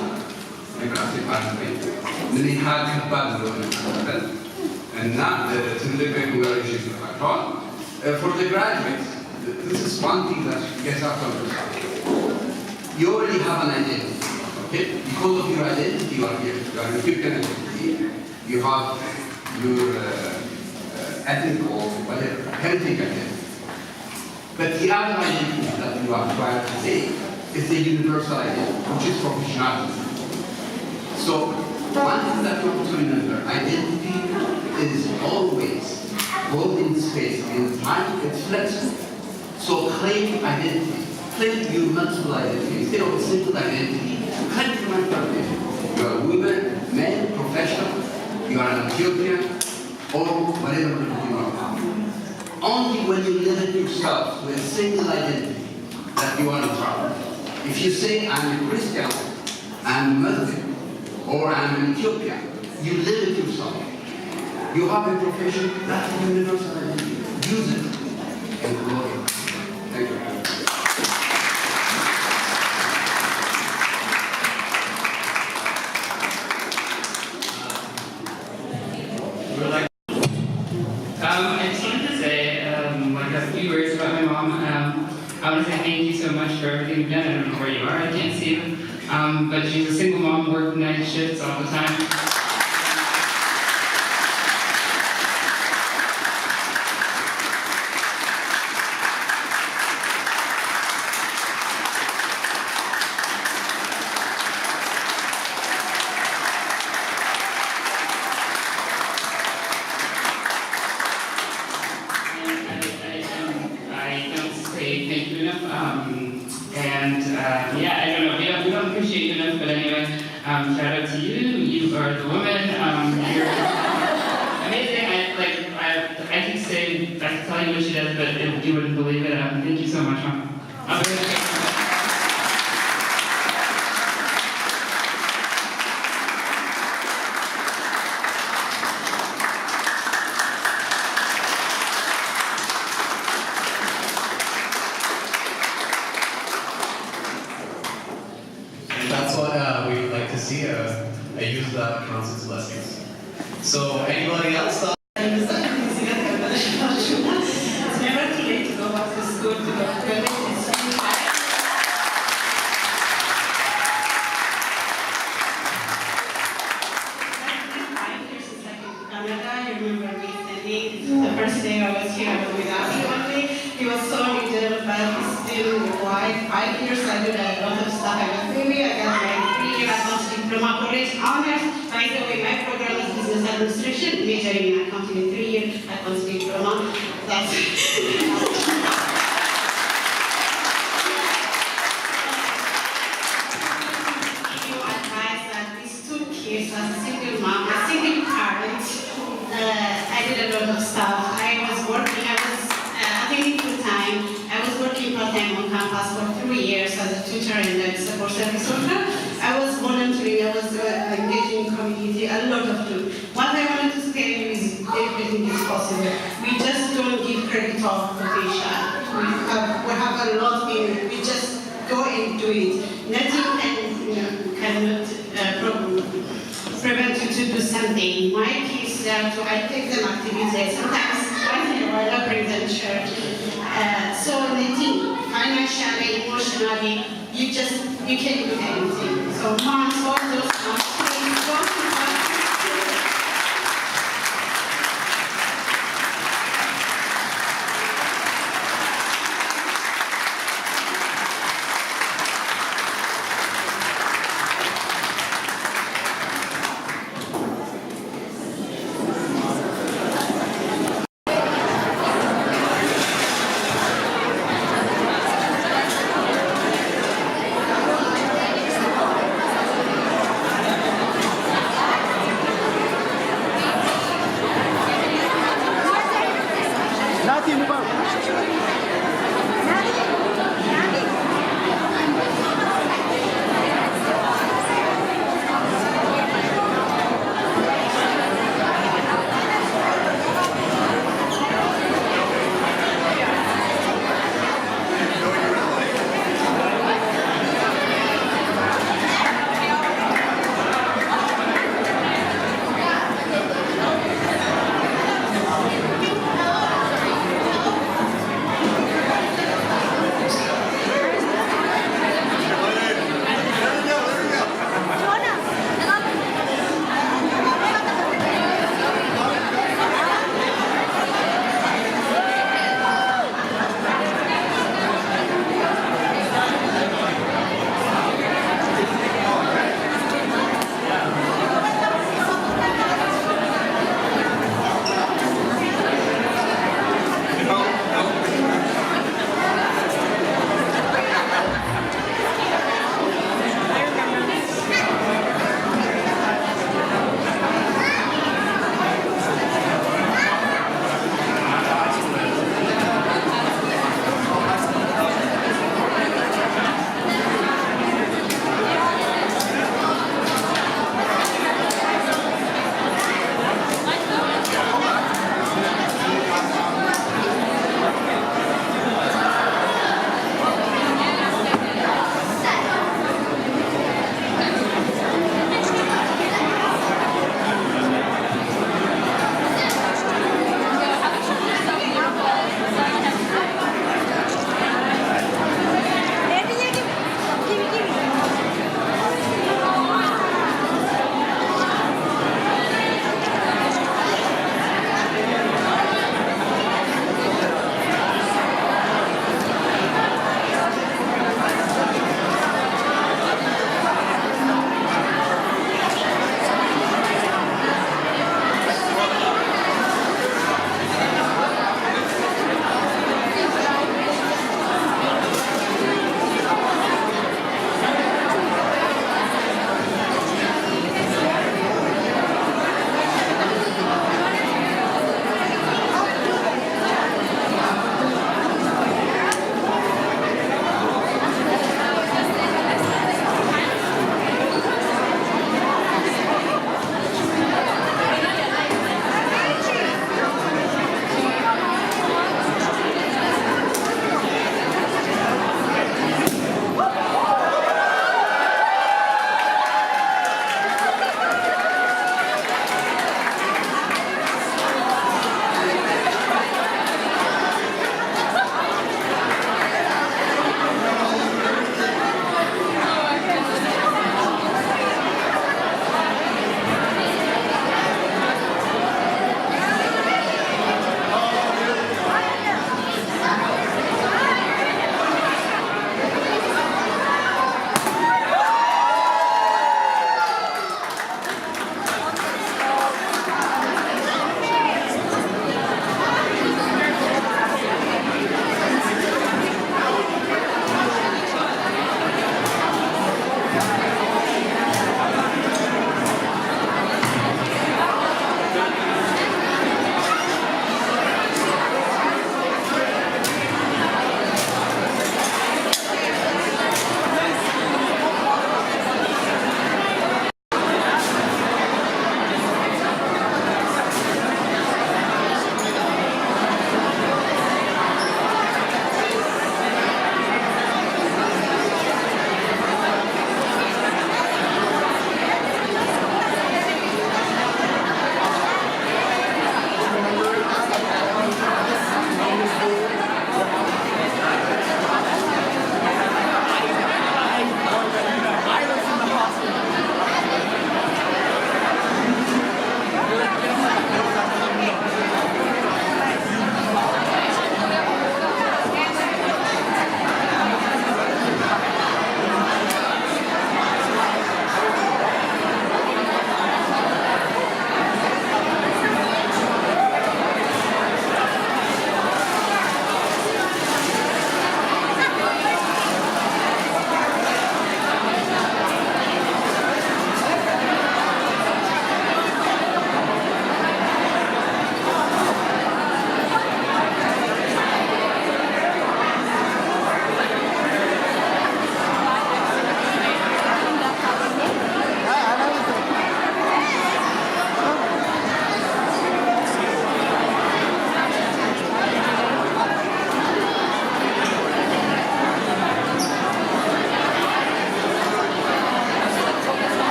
ነገራሴ ፓረንት ምን ያህል ከባድ እንደሆነ እና ትልቅ ኮንግራቹሌሽን ይሰጣቸዋል። For the graduates, this is one thing that you guys have to understand. You already have an identity, okay? Because of your identity, you are here. You are an Ethiopian identity. You have your ethnic or whatever, heritage identity. But the other identity that you are trying to say is the universal identity, which is professionalism. So, one thing that you have to remember, identity is always, both in space and in time, it's flexible. So claim identity, claim your multiple identity. Instead of a single identity, claim your multiple identity. You are a woman, man, professional, you are an Ethiopian, or whatever you are. Only when you limit yourself to a single identity that you are in trouble. If you say, I'm a Christian, I'm a Muslim, or I'm an Ethiopian, you limit yourself. You have a profession, that's a universal identity. Use it and grow it. Thank you. I just wanted to say like a few words about my mom. I want to say thank you so much for everything you've done. I don't know where you are, I can't see you. But she's a single mom, working night shifts all the time. We don't appreciate you enough, but anyway, shout out to you. You are the woman. You're amazing. I can say, I can tell you what she does, but you wouldn't believe it. Thank you so much, Mom. I'm really grateful. See a youth that counts its blessings. So, anybody else? It's never too late to go back to school to go my 5 years, I did a lot of stuff. I got theory, I got my 3-year advanced diploma college honors. By the way, my program is business administration, majoring in accounting in 3-year advanced diploma. That's as a single mom, a single parent, I did a lot of stuff. I was working, I was attending full-time. I was working part-time on campus for 3 years as a tutor and a support service worker. I was volunteering, I was engaging in community, a lot of things. What I wanted to tell you is everything is possible. We just don't give credit to our potential. We have a lot in it. We just go and do it. Nothing cannot prevent you to do something. My kids, I take them activities. Sometimes once in a while I bring them to church. So nothing financially, emotionally, you can't do anything. So moms, all those moms, please don't give up.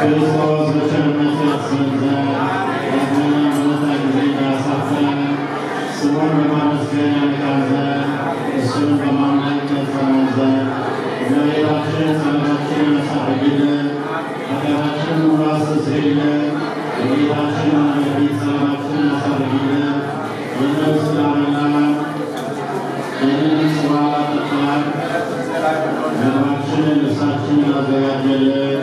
ክርስቶስ በቸርነቱ ያስበን ዘንድ ዳግመኛ በመጣ ጊዜ እንዳያሳፍረን ስሙን በማመስገን ያነቃን ዘንድ እሱን በማምለክ ያጽናን ዘንድ እመቤታችን ጸሎታችንን አሳርግልን፣ ኃጢአታችንን ሁሉ አስተስርይልን። የጌታችን መድኃኒት ጸሎታችንን አሳርግልን። ይህንን ስላበላን ይህንን ጽዋ ላጠጣን ምግባችንን ልብሳችንን አዘጋጀልን፣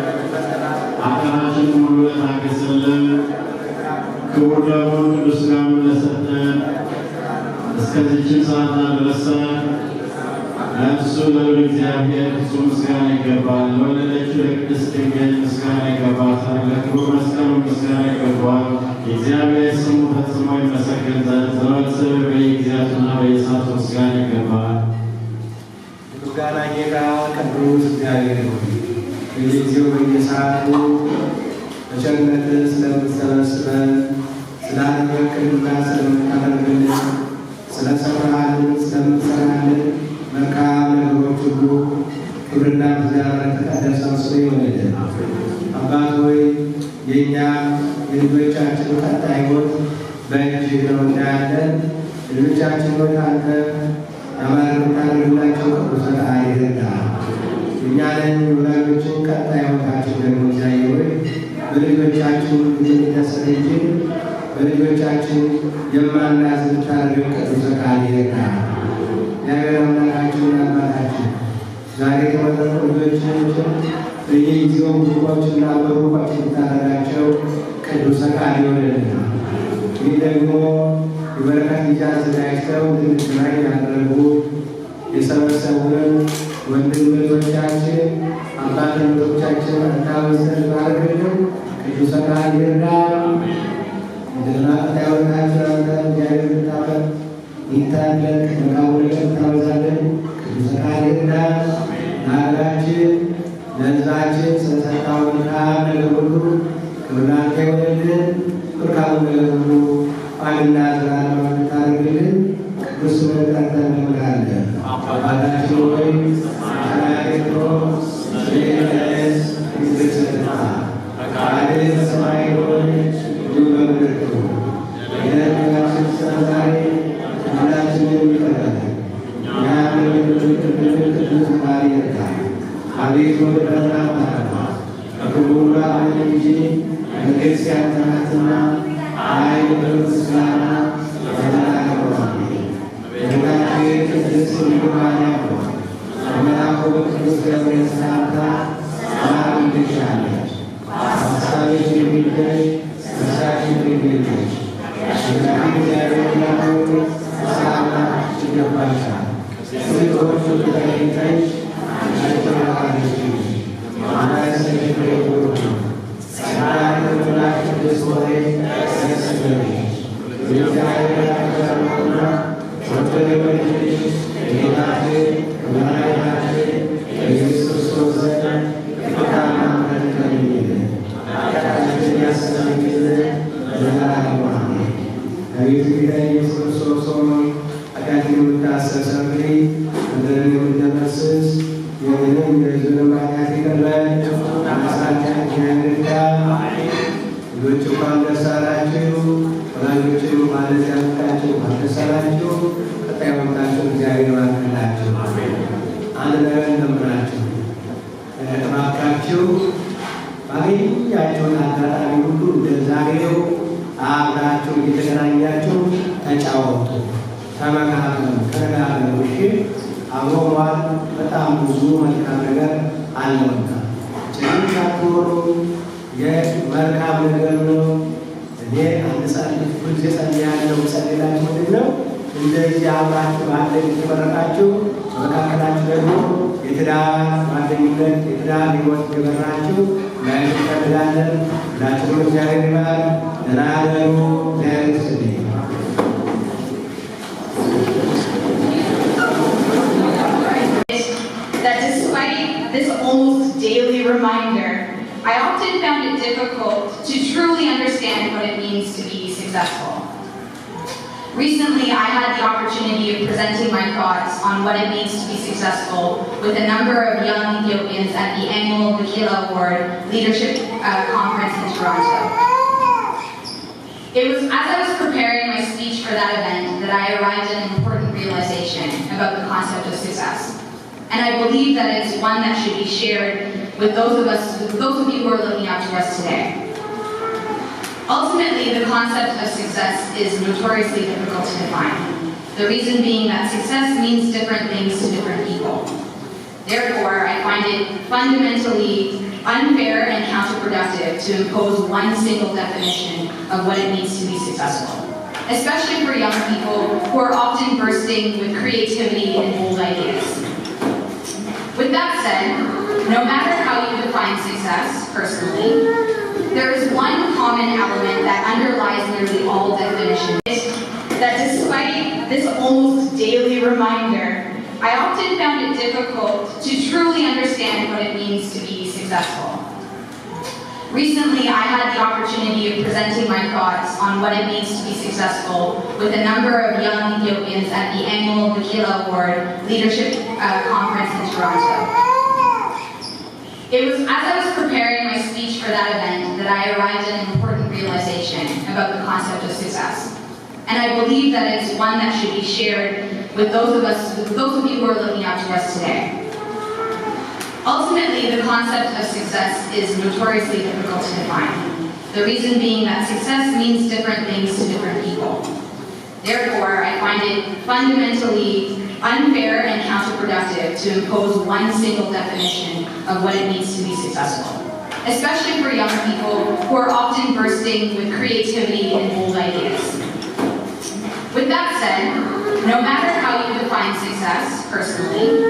ኃጢአታችንን ሁሉ ታገሰልን። ክቡር ደሙን ቅዱስ ሥጋውን ለሰጠን እስከዚህችን ሰዓት ላደረሰን ለእሱ ለልዑል እግዚአብሔር ፍጹም ምስጋና ይገባል። ለወለደችው ለቅድስት ድንግል ምስጋና ይገባታል። ለክቡር መስቀሉ ምስጋና ይገባዋል። የእግዚአብሔር ስሙ ፈጽሞ ይመሰገን ዘንድ ዘወትር በየጊዜያቱና በየሰዓቱ ምስጋና ይገባል። ምስጋና ጌታ ቅዱስ እግዚአብሔር ሆይ በየጊዜው በየሰዓቱ በቸርነትህ ስለምትሰበስበን ስላደረግልንና ስለምታደርግልን ስለሰራህልን ስለምትሰራልን መልካም ነገሮች ሁሉ ክብርና ምስጋና ተቀደሰው ስለ ይሆንልን። አባት ሆይ የእኛ የልጆቻችን ቀጣይ ሕይወት በእጅህ ነው እንዳያለን ልጆቻችን ሆይ አንተ ያማረታላቸው ቅዱስ ፈቃድ ይረዳል። እኛንን ወላጆችን ቀጣይ ሕይወታችን ደግሞ እግዚአብሔር ሆይ በልጆቻችን የሚደሰት እንጂ በልጆቻችን የማናዝን ታደርግ ቅዱስ ፈቃድ ይረዳል። እግዚአብሔር አምላካችን አባታችን ዛሬ የተመረጡ ልጆቻችን በየጊዜው ብሩኮችና በሩቆች የምታደርጋቸው ቅዱስ ፈቃድ ይሆንልን። ይህ ደግሞ የበረከት ጊዜ አዘጋጅተው እንድንገናኝ ያደረጉ የሰበሰቡንን ወንድም እህቶቻችን አባት እህቶቻችን እንዳወሰን ባርክልን። ቅዱስ ፈቃድ ይርዳል። እንደገና ታይወታችን አንተ እግዚአብሔር ምታፈር ይታለን መልካሙ ነገር ታበዛለን። ቅዱስ ፈቃድ ይርዳል። ለሀገራችን ለሕዝባችን ስለሰጣው መልካም ነገር ሁሉ ክብር ላንተ ይሆንልን። መልካሙ ነገር ሁሉ ቋሚና ዘላለማዊ እንድታደርግልን ቅዱስ ስምህ ጠርተን እንለምንሃለን። አባታችን ሆይ በሰማያት የምትኖር ስምህ ይቀደስ፣ መንግሥትህ ትምጣ፣ ፈቃድህ በሰማይ እንደሆነች እንዲሁ በምድር ትሁን። የዕለት እንጀራችንን ስጠን ዛሬ፣ በደላችንን ይቅር በለን እኛም እንደምንበድል ቅዱስ ፈቃድ ይርዳል። አቤቱ ወደ ፈተና አታግባን ከክፉ ሁሉ አድነን እንጂ መንግሥት ያንተ ናትና ኃይል፣ ምስጋና ለዘላለሙ አሜን። እመቤታችን ቅድስት ድንግል ማርያም ሆይ በመልአኩ በቅዱስ ገብርኤል ሰላምታ ሰላም እንልሻለን። በሐሳብሽ ድንግል ነሽ፣ በሥጋሽም ድንግል ነሽ። እግዚአብሔር እናት ሆይ ሰላምታ ይገባሻል። ሴቶች ሁሉ ተለይተሽ አንቺ የተባረክሽ ነሽ፣ የማኅፀንሽ ፍሬ ብሩክ ነው። ጸጋን የተሞላሽ ቅድስት ሆይ ደስ ይበልሽ፣ የእግዚአብሔር አምላክ ነውና ወደደሽ ጌታችን ከመድኃኒታችን ከኢየሱስ ክርስቶስ ዘንድ ይቅርታና ምሕረትን ለምኝልን ኃጢአታችንን ያስተሰርይልን ለዘላለሙ አሜን። አቤቱ ጌታ ኢየሱስ ክርስቶስ ሆይ ኃጢአትን የምታስተሰርይ ምድርን የምትደመስስ ይህንን የሕዝብህን ኃጢአት ይቅር በል። አነሳቻችንን ይርዳ። ልጆች እንኳን ደስ አላችሁ፣ ወላጆችም ማለት ያመጣችሁ እንኳን ደስ አላችሁ። ቀጣይ ወቅታችሁ እግዚአብሔር ይባርክላችሁ። አንድ ነገር እንደምናችሁ እባካችሁ ባገኛችሁት አጋጣሚ ሁሉ እንደ ዛሬው አብራችሁ እየተገናኛችሁ ተጫወቱ፣ ተመካከሉ፣ ተነጋገሩ። እሺ አብሮ መዋል በጣም ብዙ መልካም ነገር አለውና ጭንሻትኖሩ የመልካም ነገር ነው። እኔ አንድ ጸልይ ሁልጊዜ ጸልያለሁ። ጸልላችሁ ምንድን ነው እንደዚህ አብራችሁ ባለ የተመረቃችሁ በመካከላችሁ ደግሞ የትዳር ጓደኝነት የትዳር ሕይወት የመራችሁ ማየት እንፈልጋለን። ሁላችሁም እግዚአብሔር ይባል። ደህና እደሩ። እግዚአብሔር ይስጥልኝ። That despite this almost daily reminder, I often found it difficult to truly understand what it means to be successful. Recently, I had the opportunity of presenting my thoughts on what it means to be successful with a number of young Ethiopians at the annual Bakila Award Leadership Conference in Toronto. It was as I was preparing my speech for that event that I arrived at an important realization about the concept of success. And I believe that it's one that should be shared with those of you who are looking up to us today. Ultimately, the concept of success is notoriously difficult to define. The reason being that success means different things to different people. Therefore, I find it fundamentally unfair and counterproductive to impose one single definition of what it means to be successful, especially for young people who are often bursting with creativity and bold ideas. With that said, no matter how you define success personally, there is one common element that underlies nearly all definitions, that despite this almost daily reminder, I often found it difficult to truly understand what it means to be successful. Recently, I had the opportunity of presenting my thoughts on what it means to be successful with a number of young Ethiopians at the annual Bakila Award Leadership Conference in Toronto. It was as I was preparing my speech for that event that I arrived at an important realization about the concept of success. And I believe that it's one that should be shared with those of you who are looking up to us today. Ultimately, the concept of success is notoriously difficult to define. The reason being that success means different things to different people. Therefore, I find it fundamentally unfair and counterproductive to impose one single definition of what it means to be successful, especially for young people who are often bursting with creativity and bold ideas. With that said, no matter how you define success personally,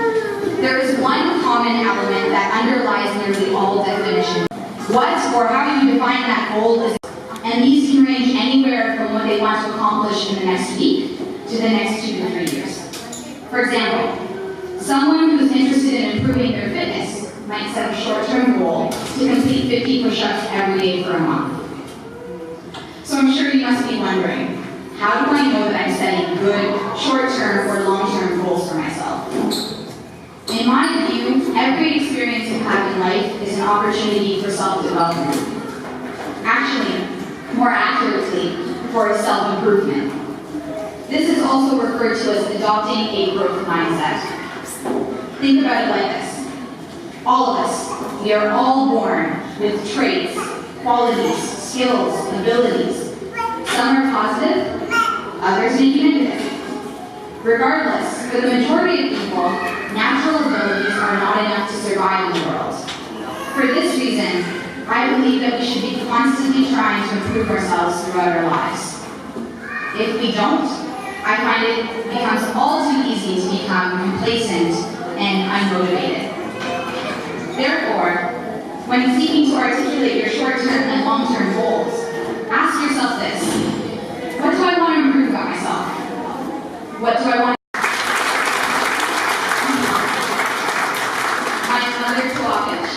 there is one common element that underlies nearly all definitions. What or how you define that goal is, and these can range anywhere from what they want to accomplish in the next week to the next 2 to 3 years. For example, someone who's interested in improving their fitness might set a short-term goal to complete 50 push-ups every day for a month. So I'm sure you must be wondering, how do I know that I'm setting good short-term or long-term goals for myself? In my view, every experience you have in life is an opportunity for self-development. Actually, more accurately, for self-improvement. This is also referred to as adopting a growth mindset. Think about it like this. All of us, we are all born with traits, qualities, skills, abilities. Some are positive, others may be negative. Regardless, for the majority of people, natural abilities are not enough to survive in the world. For this reason, I believe that we should be constantly trying to improve ourselves throughout our lives. If we don't, I find it becomes all too easy to become complacent and unmotivated. Therefore, when seeking to articulate your short-term and long-term goals, ask yourself this: what do I want to improve about myself? What do I want? My mother, Twakish,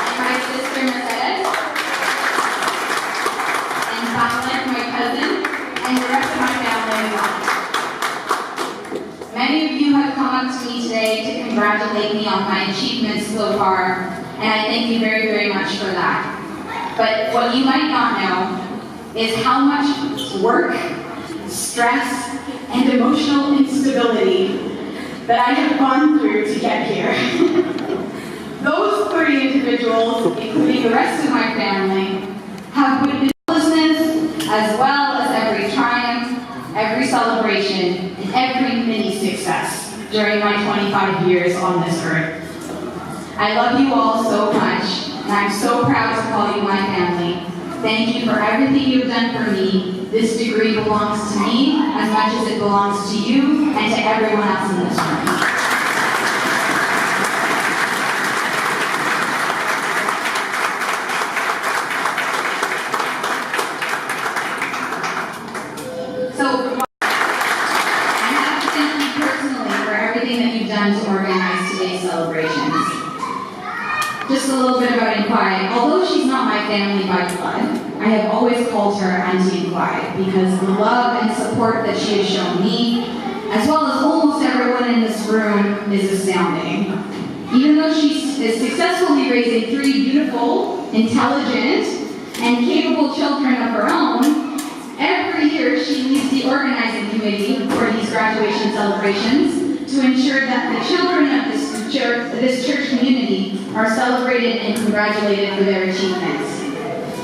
and my sister, Mercedes, and Patrick, my cousin, and the rest of my family as well. Many of you have come up to me today to congratulate me on my achievements so far, and I thank you very, very much for that. But what you might not know is how much work, stress, and emotional instability that I have gone through to get here. Those 3 individuals, including the rest of my family, have witnessed helplessness as well as every triumph, every celebration, and every mini success during my 25 years on this earth. I love you all so much, and I'm so proud to call you my family. Thank you for everything you've done for me. This degree belongs to me as much as it belongs to you and to everyone else in this room. So, I have to thank you personally for everything that you've done to organize today's celebrations. just a little bit about Inquai. Although she's not my family by blood, I have always called her Auntie Inquai because the love and support that she has shown me, as well as almost everyone in this room, is astounding. Even though she is successfully raising 3 beautiful, intelligent, and capable children of her own, every year she leads the organizing committee for these graduation celebrations to ensure that the children of this church community are celebrated and congratulated for their achievements.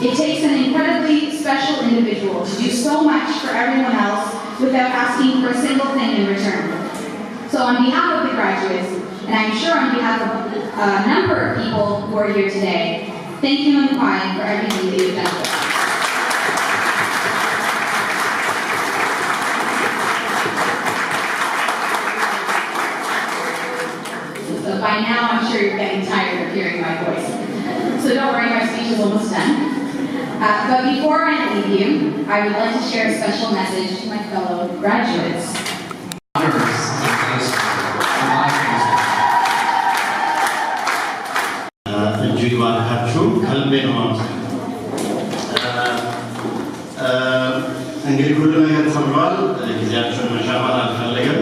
It takes an incredibly special individual to do so much for everyone else without asking for a single thing in return. So on behalf of the graduates, and I'm sure on behalf of a number of people who are here today, thank you, Inquai, for everything that you've done for us. So by now, I'm sure you're getting tired of hearing my voice. So don't worry, my speech is almost done. But before I leave you, I would like to share a special message to my fellow graduates. ይገባናል ከልቤ ነው ማለት እንግዲህ ሁሉ ነገር ተብሏል። ጊዜያችሁን መሻማት አልፈለግም።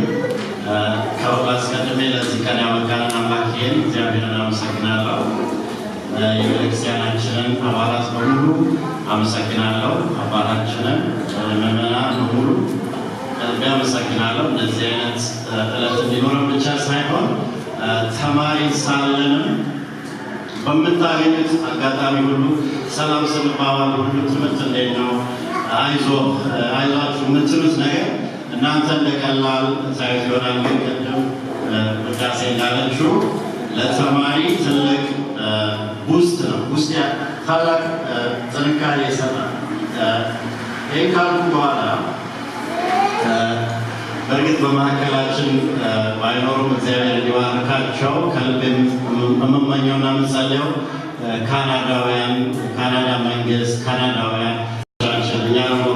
ከሁሉ አስቀድሜ ለዚህ ቀን ያበቃንን አምላኬን እግዚአብሔርን አመሰግናለሁ። የቤተክርስቲያናችንን አባላት በሙሉ አመሰግናለሁ። አባታችንን ምዕመናን በሙሉ ከልቤ አመሰግናለሁ። እንደዚህ አይነት ዕለት እንዲኖረን ብቻ ሳይሆን ተማሪ ሳለንም በምታገኙት አጋጣሚ ሁሉ ሰላም ስንባባል ሁሉ ትምህርት እንዴት ነው አይዟችሁ የምትሉት ነገር እናንተ እንደቀላል ሳይሆን ይሆናል። ግን ቅድም ውዳሴ እንዳለችው ለተማሪ ትልቅ ቡስት ነው። ውስጥ ታላቅ ጥንካሬ ይሰጣል። ይህን ካልኩ በኋላ በእርግጥ በመካከላችን ባይኖሩም እግዚአብሔር እንዲባርካቸው ከልብ የምመኘውና የምጸልየው ካናዳውያን፣ ካናዳ መንግስት፣ ካናዳውያን እኛ ደግሞ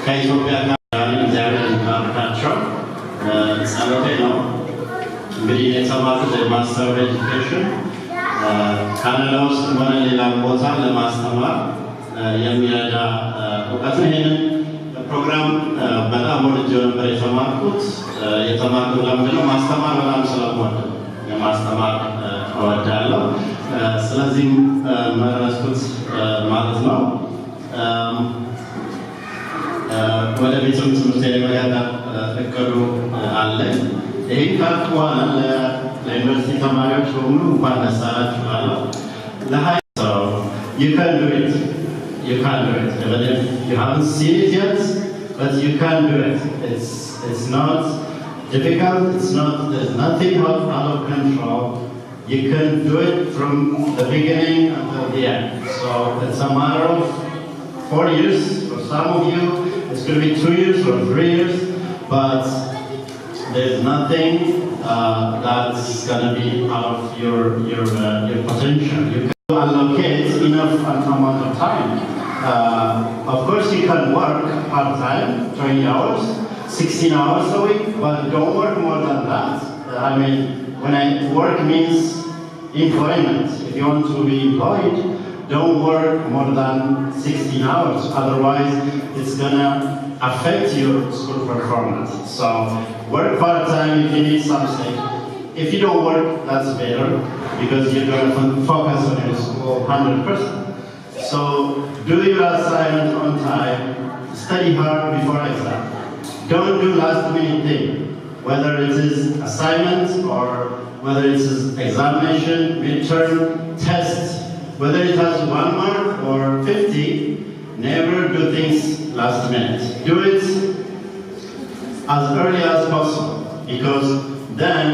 ከኢትዮጵያ ጋር እግዚአብሔር እንዲባርካቸው ጸሎቴ ነው። እንግዲህ የተማሩት የማስተር ኤጁኬሽን ካናዳ ውስጥ ሆነ ሌላ ቦታ ለማስተማር የሚረዳ እውቀት ነው። ይሄንን ፕሮግራም በጣም ወድጄው ነበር የተማርኩት ለምንድን ነው? ማስተማር በጣም ስለምወድ የማስተማር እወዳለሁ። ስለዚህም መረጥኩት ማለት ነው። ወደ ቤትም ትምህርት የመቀጠል እቅዱ አለኝ። ይህን ካልኩ በኋላ ለዩኒቨርሲቲ ተማሪዎች በሙሉ እንኳን ደስ አላችሁ እላለሁ። You can do it. You can do it. Even if you haven't seen it yet, but you can do it. It's not difficult. There's nothing out of control. You can do it from the beginning until the end. So it's a matter of 4 years. For some of you, it's going to be 2 years or 3 years, but there's nothing that's going to be out of your potential. You can allocate enough amount of time. Of course, you can work part-time, 20 hours, 16 hours a week, but don't work more than that. I mean, when I work means employment. If you want to be employed, don't work more than 16 hours. Otherwise, it's going to affect your school performance. So work part-time if you need something. If you don't work, that's better because you're going to focus on your school 100%. So do your assignment on time, study hard before exam. Don't do last-minute thing, whether it is assignment or whether it is examination, midterm, test, whether it has 1 mark or 50, never do things last minute. Do it as early as possible because then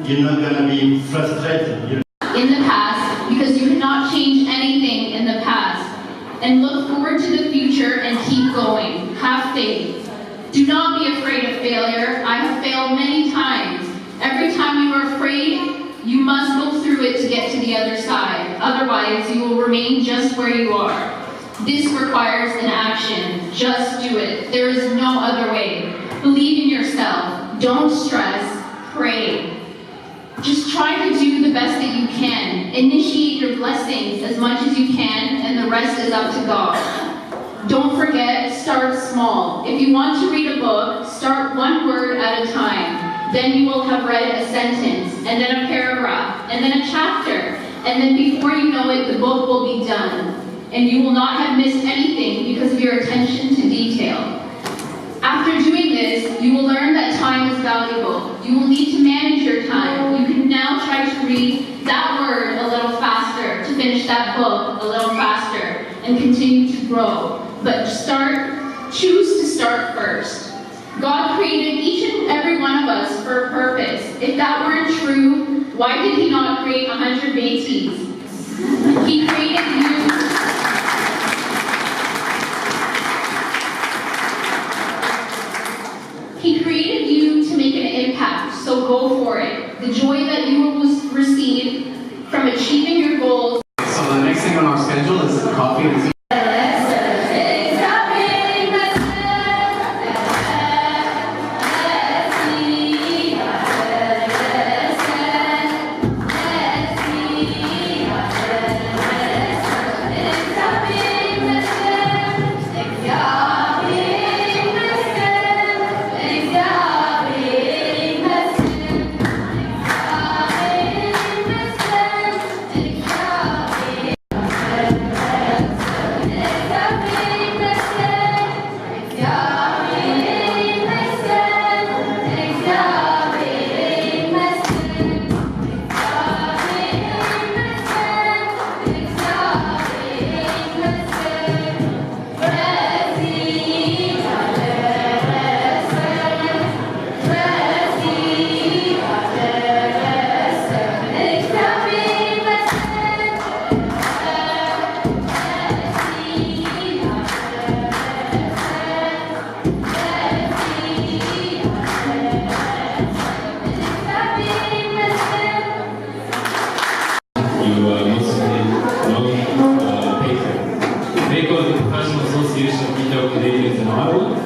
you're not going to be frustrated. In the past, because you cannot change anything in the past. And look forward to the future and keep going. Have faith. Do not be afraid of failure. I have failed many times. Every time you are afraid, you must go through it to get to the other side. Otherwise, you will remain just where you are. This requires an action. Just do it. There is no other way. Believe in yourself. Don't stress. Pray. Just try to do the best that you can. Initiate your blessings as much as you can, and the rest is up to God. Don't forget, start small. If you want to read a book, start one word at a time. Then you will have read a sentence, and then a paragraph, and then a chapter. And then before you know it, the book will be done. And you will not have missed anything because of your attention to detail. After doing this, you will learn that time is valuable. You will need to manage your time. You can now try to read that word a little faster, to finish that book a little faster, and continue to grow. But choose to start first. God created each and every one of us for a purpose. If that weren't true, why did He not create 100 babies? He created you. He created you to make an impact, so go for it. The joy that you will receive from achieving your goals. So the next thing on our schedule is coffee and tea. in Ottawa.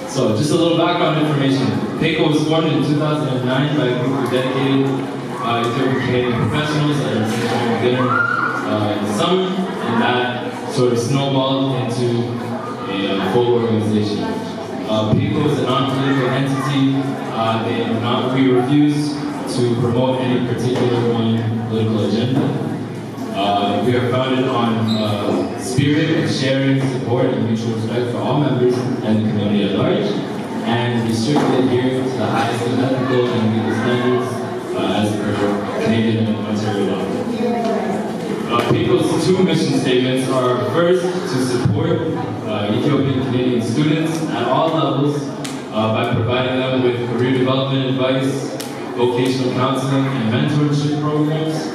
So just a little background information. PECO was formed in 2009 by a group of dedicated Ethiopian Canadian professionals that are enjoying dinner in the summer, and that sort of snowballed into a full organization. PECO is a non-political entity. We refuse to promote any particular one political agenda. We are founded on spirit of sharing, support, and mutual respect for all members and the community at large, and we strictly adhere to the highest ethical and legal standards as per Canadian and Ontario law. PECO's two mission statements are first, to support Ethiopian Canadian students at all levels by providing them with career development advice, vocational counseling, and mentorship programs.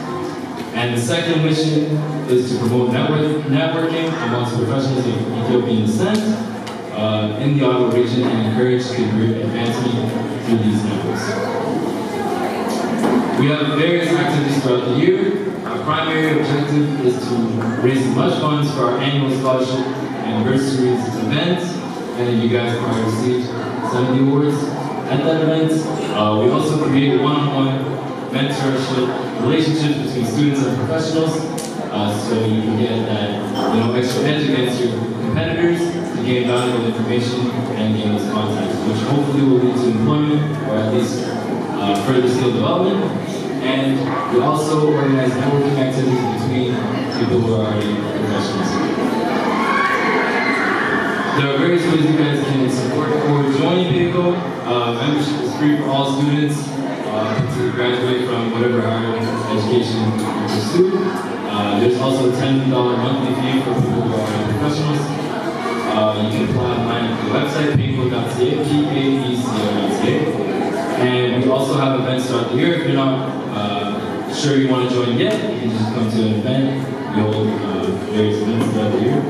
And the second mission is to promote networking amongst professionals of Ethiopian descent in the Ottawa region and encourage career advancement through these networks. We have various activities throughout the year. Our primary objective is to raise as much funds for our annual scholarship and bursaries event, and you guys probably received some of the awards at that event. We also create one-on-one mentorship relationships between students and professionals, so you can get that extra edge against your competitors to gain valuable information and gain those contacts, which hopefully will lead to employment or at least further skill development. And we also organize networking activities between people who are already professionals. There are various ways you guys can support or join PECO. Membership is free for all students to graduate from whatever higher education you pursue. There's also a $10 monthly fee for people who are professionals. You can apply online at the website, PECO.ca, PAECO.ca. And we also have events throughout the year. If you're not sure you want to join yet, you can just come to an event. We hold various events throughout the year.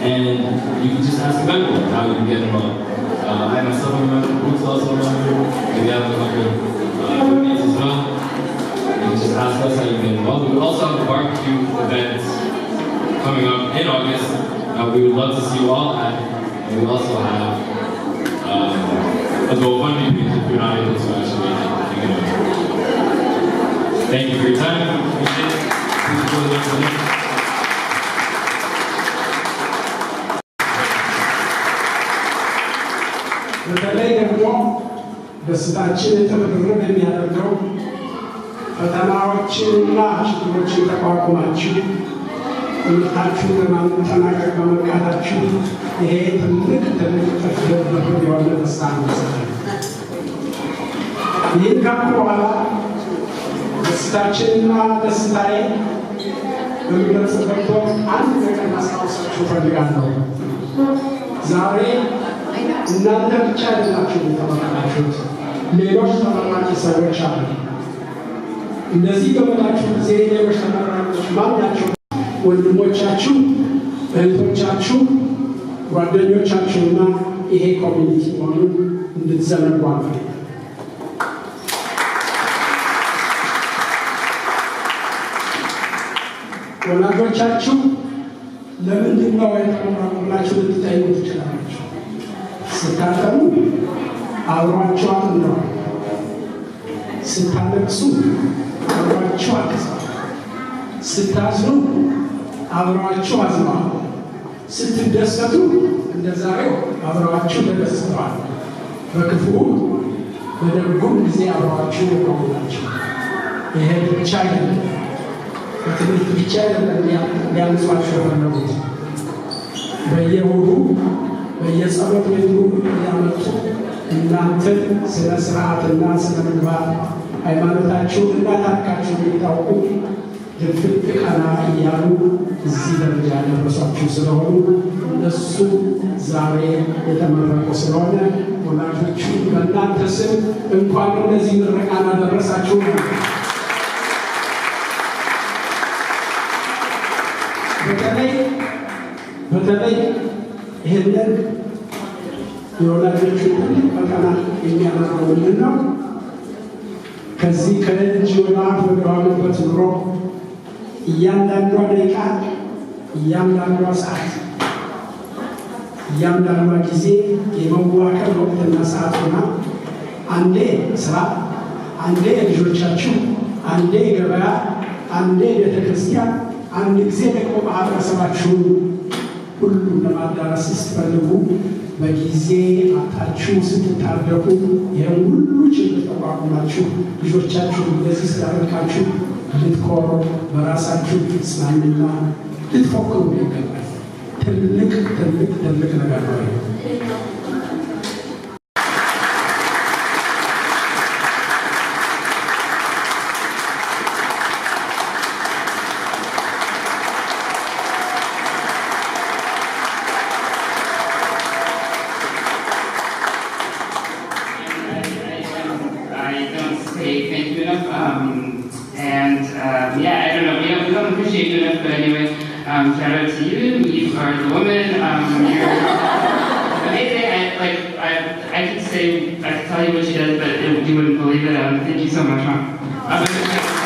And you can just ask a member how you can get involved. I myself am a member, Bruce also a member. We have a couple of roommates as well. You can just ask us how you get involved. We also have a barbecue event coming up in August. We would love to see you all at. We we also have a GoFundMe page if you're not able to actually make it. Thank you for your time. Appreciate it. Please go to the next one. በተለይ ደግሞ ደስታችን የተመረረ የሚያደርገው ፈተናዎችንና ችግሮችን ተቋቁማችሁ ትምህርታችሁን ለማጠናቀቅ በመብቃታችሁ ይሄ ትልቅ ተፍደርደር የሆነ ደስታ ነው። ይህን ካልኩ በኋላ ደስታችንና ደስታዬ በሚገልጽበት አንድ ነገር ማስታወሳችሁ እፈልጋለሁ። ዛሬ እናንተ ብቻ አይደላችሁ የተመረቃችሁት፣ ሌሎች ተመራቂ ሰዎች አሉ። እንደዚህ በመላችሁ ጊዜ ሌሎች ተመራቂዎች ማን ናቸው? ወንድሞቻችሁ፣ እህቶቻችሁ፣ ጓደኞቻችሁና ይሄ ኮሚኒቲ መሆኑን እንድትዘነጉ አልፈልግም። ወላጆቻችሁ ለምንድን ነው የተመረቁላችሁ ልትጠይቁ ትችላላችሁ። ስታጠኑ አብሯችሁ አጥንተዋል። ስታለቅሱ አብሯችሁ አልቅሰዋል። ስታዝኑ አብሯችሁ አዝነዋል። ስትደሰቱ እንደ ዛሬው አብሯችሁ ተደስተዋል። በክፉ በደጉም ጊዜ አብሯችሁ የቆሙ ናቸው። ይሄ ብቻ አይደለም፣ በትምህርት ብቻ አይደለም ሊያንጿችሁ የፈለጉት። በየወሩ በየጸሎት ቤቱ እያመጡ እናንተን ስለ ስርዓትና ስለ ምግባር ሃይማኖታችሁንና ታሪካችሁን እንድታውቁ ድፍት ቀና እያሉ እዚህ ደረጃ ያደረሷችሁ ስለሆኑ እነሱ ዛሬ የተመረቁ ስለሆነ ወላጆቹ በእናንተ ስም እንኳን ለዚህ ምረቃን አደረሳችሁ። በተለይ ይህንን የወላጆቹ ትልቅ ፈተና የሚያደርገው ምንድን ነው? ከዚህ ከልጅ ወላድ በገባበት ኑሮ እያንዳንዷ ደቂቃ፣ እያንዳንዷ ሰዓት፣ እያንዳንዷ ጊዜ የመዋከብ ወቅትና ሰዓት ሆና አንዴ ስራ፣ አንዴ ልጆቻችሁ፣ አንዴ ገበያ፣ አንዴ ቤተክርስቲያን፣ አንድ ጊዜ ደግሞ ማህበረሰባችሁን ሁሉም ለማዳረስ ስትፈልጉ በጊዜ አጣችሁ ስትታደቁ ይህን ሁሉ ችግር ተቋቁማችሁ ልጆቻችሁ እንደዚህ ስላደረጋችሁ ልትኮሩ በራሳችሁ ልትጽናኑና ልትፎክሩ ይገባል። ትልቅ ነገር ነው። Shout out to you. You are the woman. You're amazing. I could say, I could tell you what she does, but you wouldn't believe it. Thank you so much, Mom.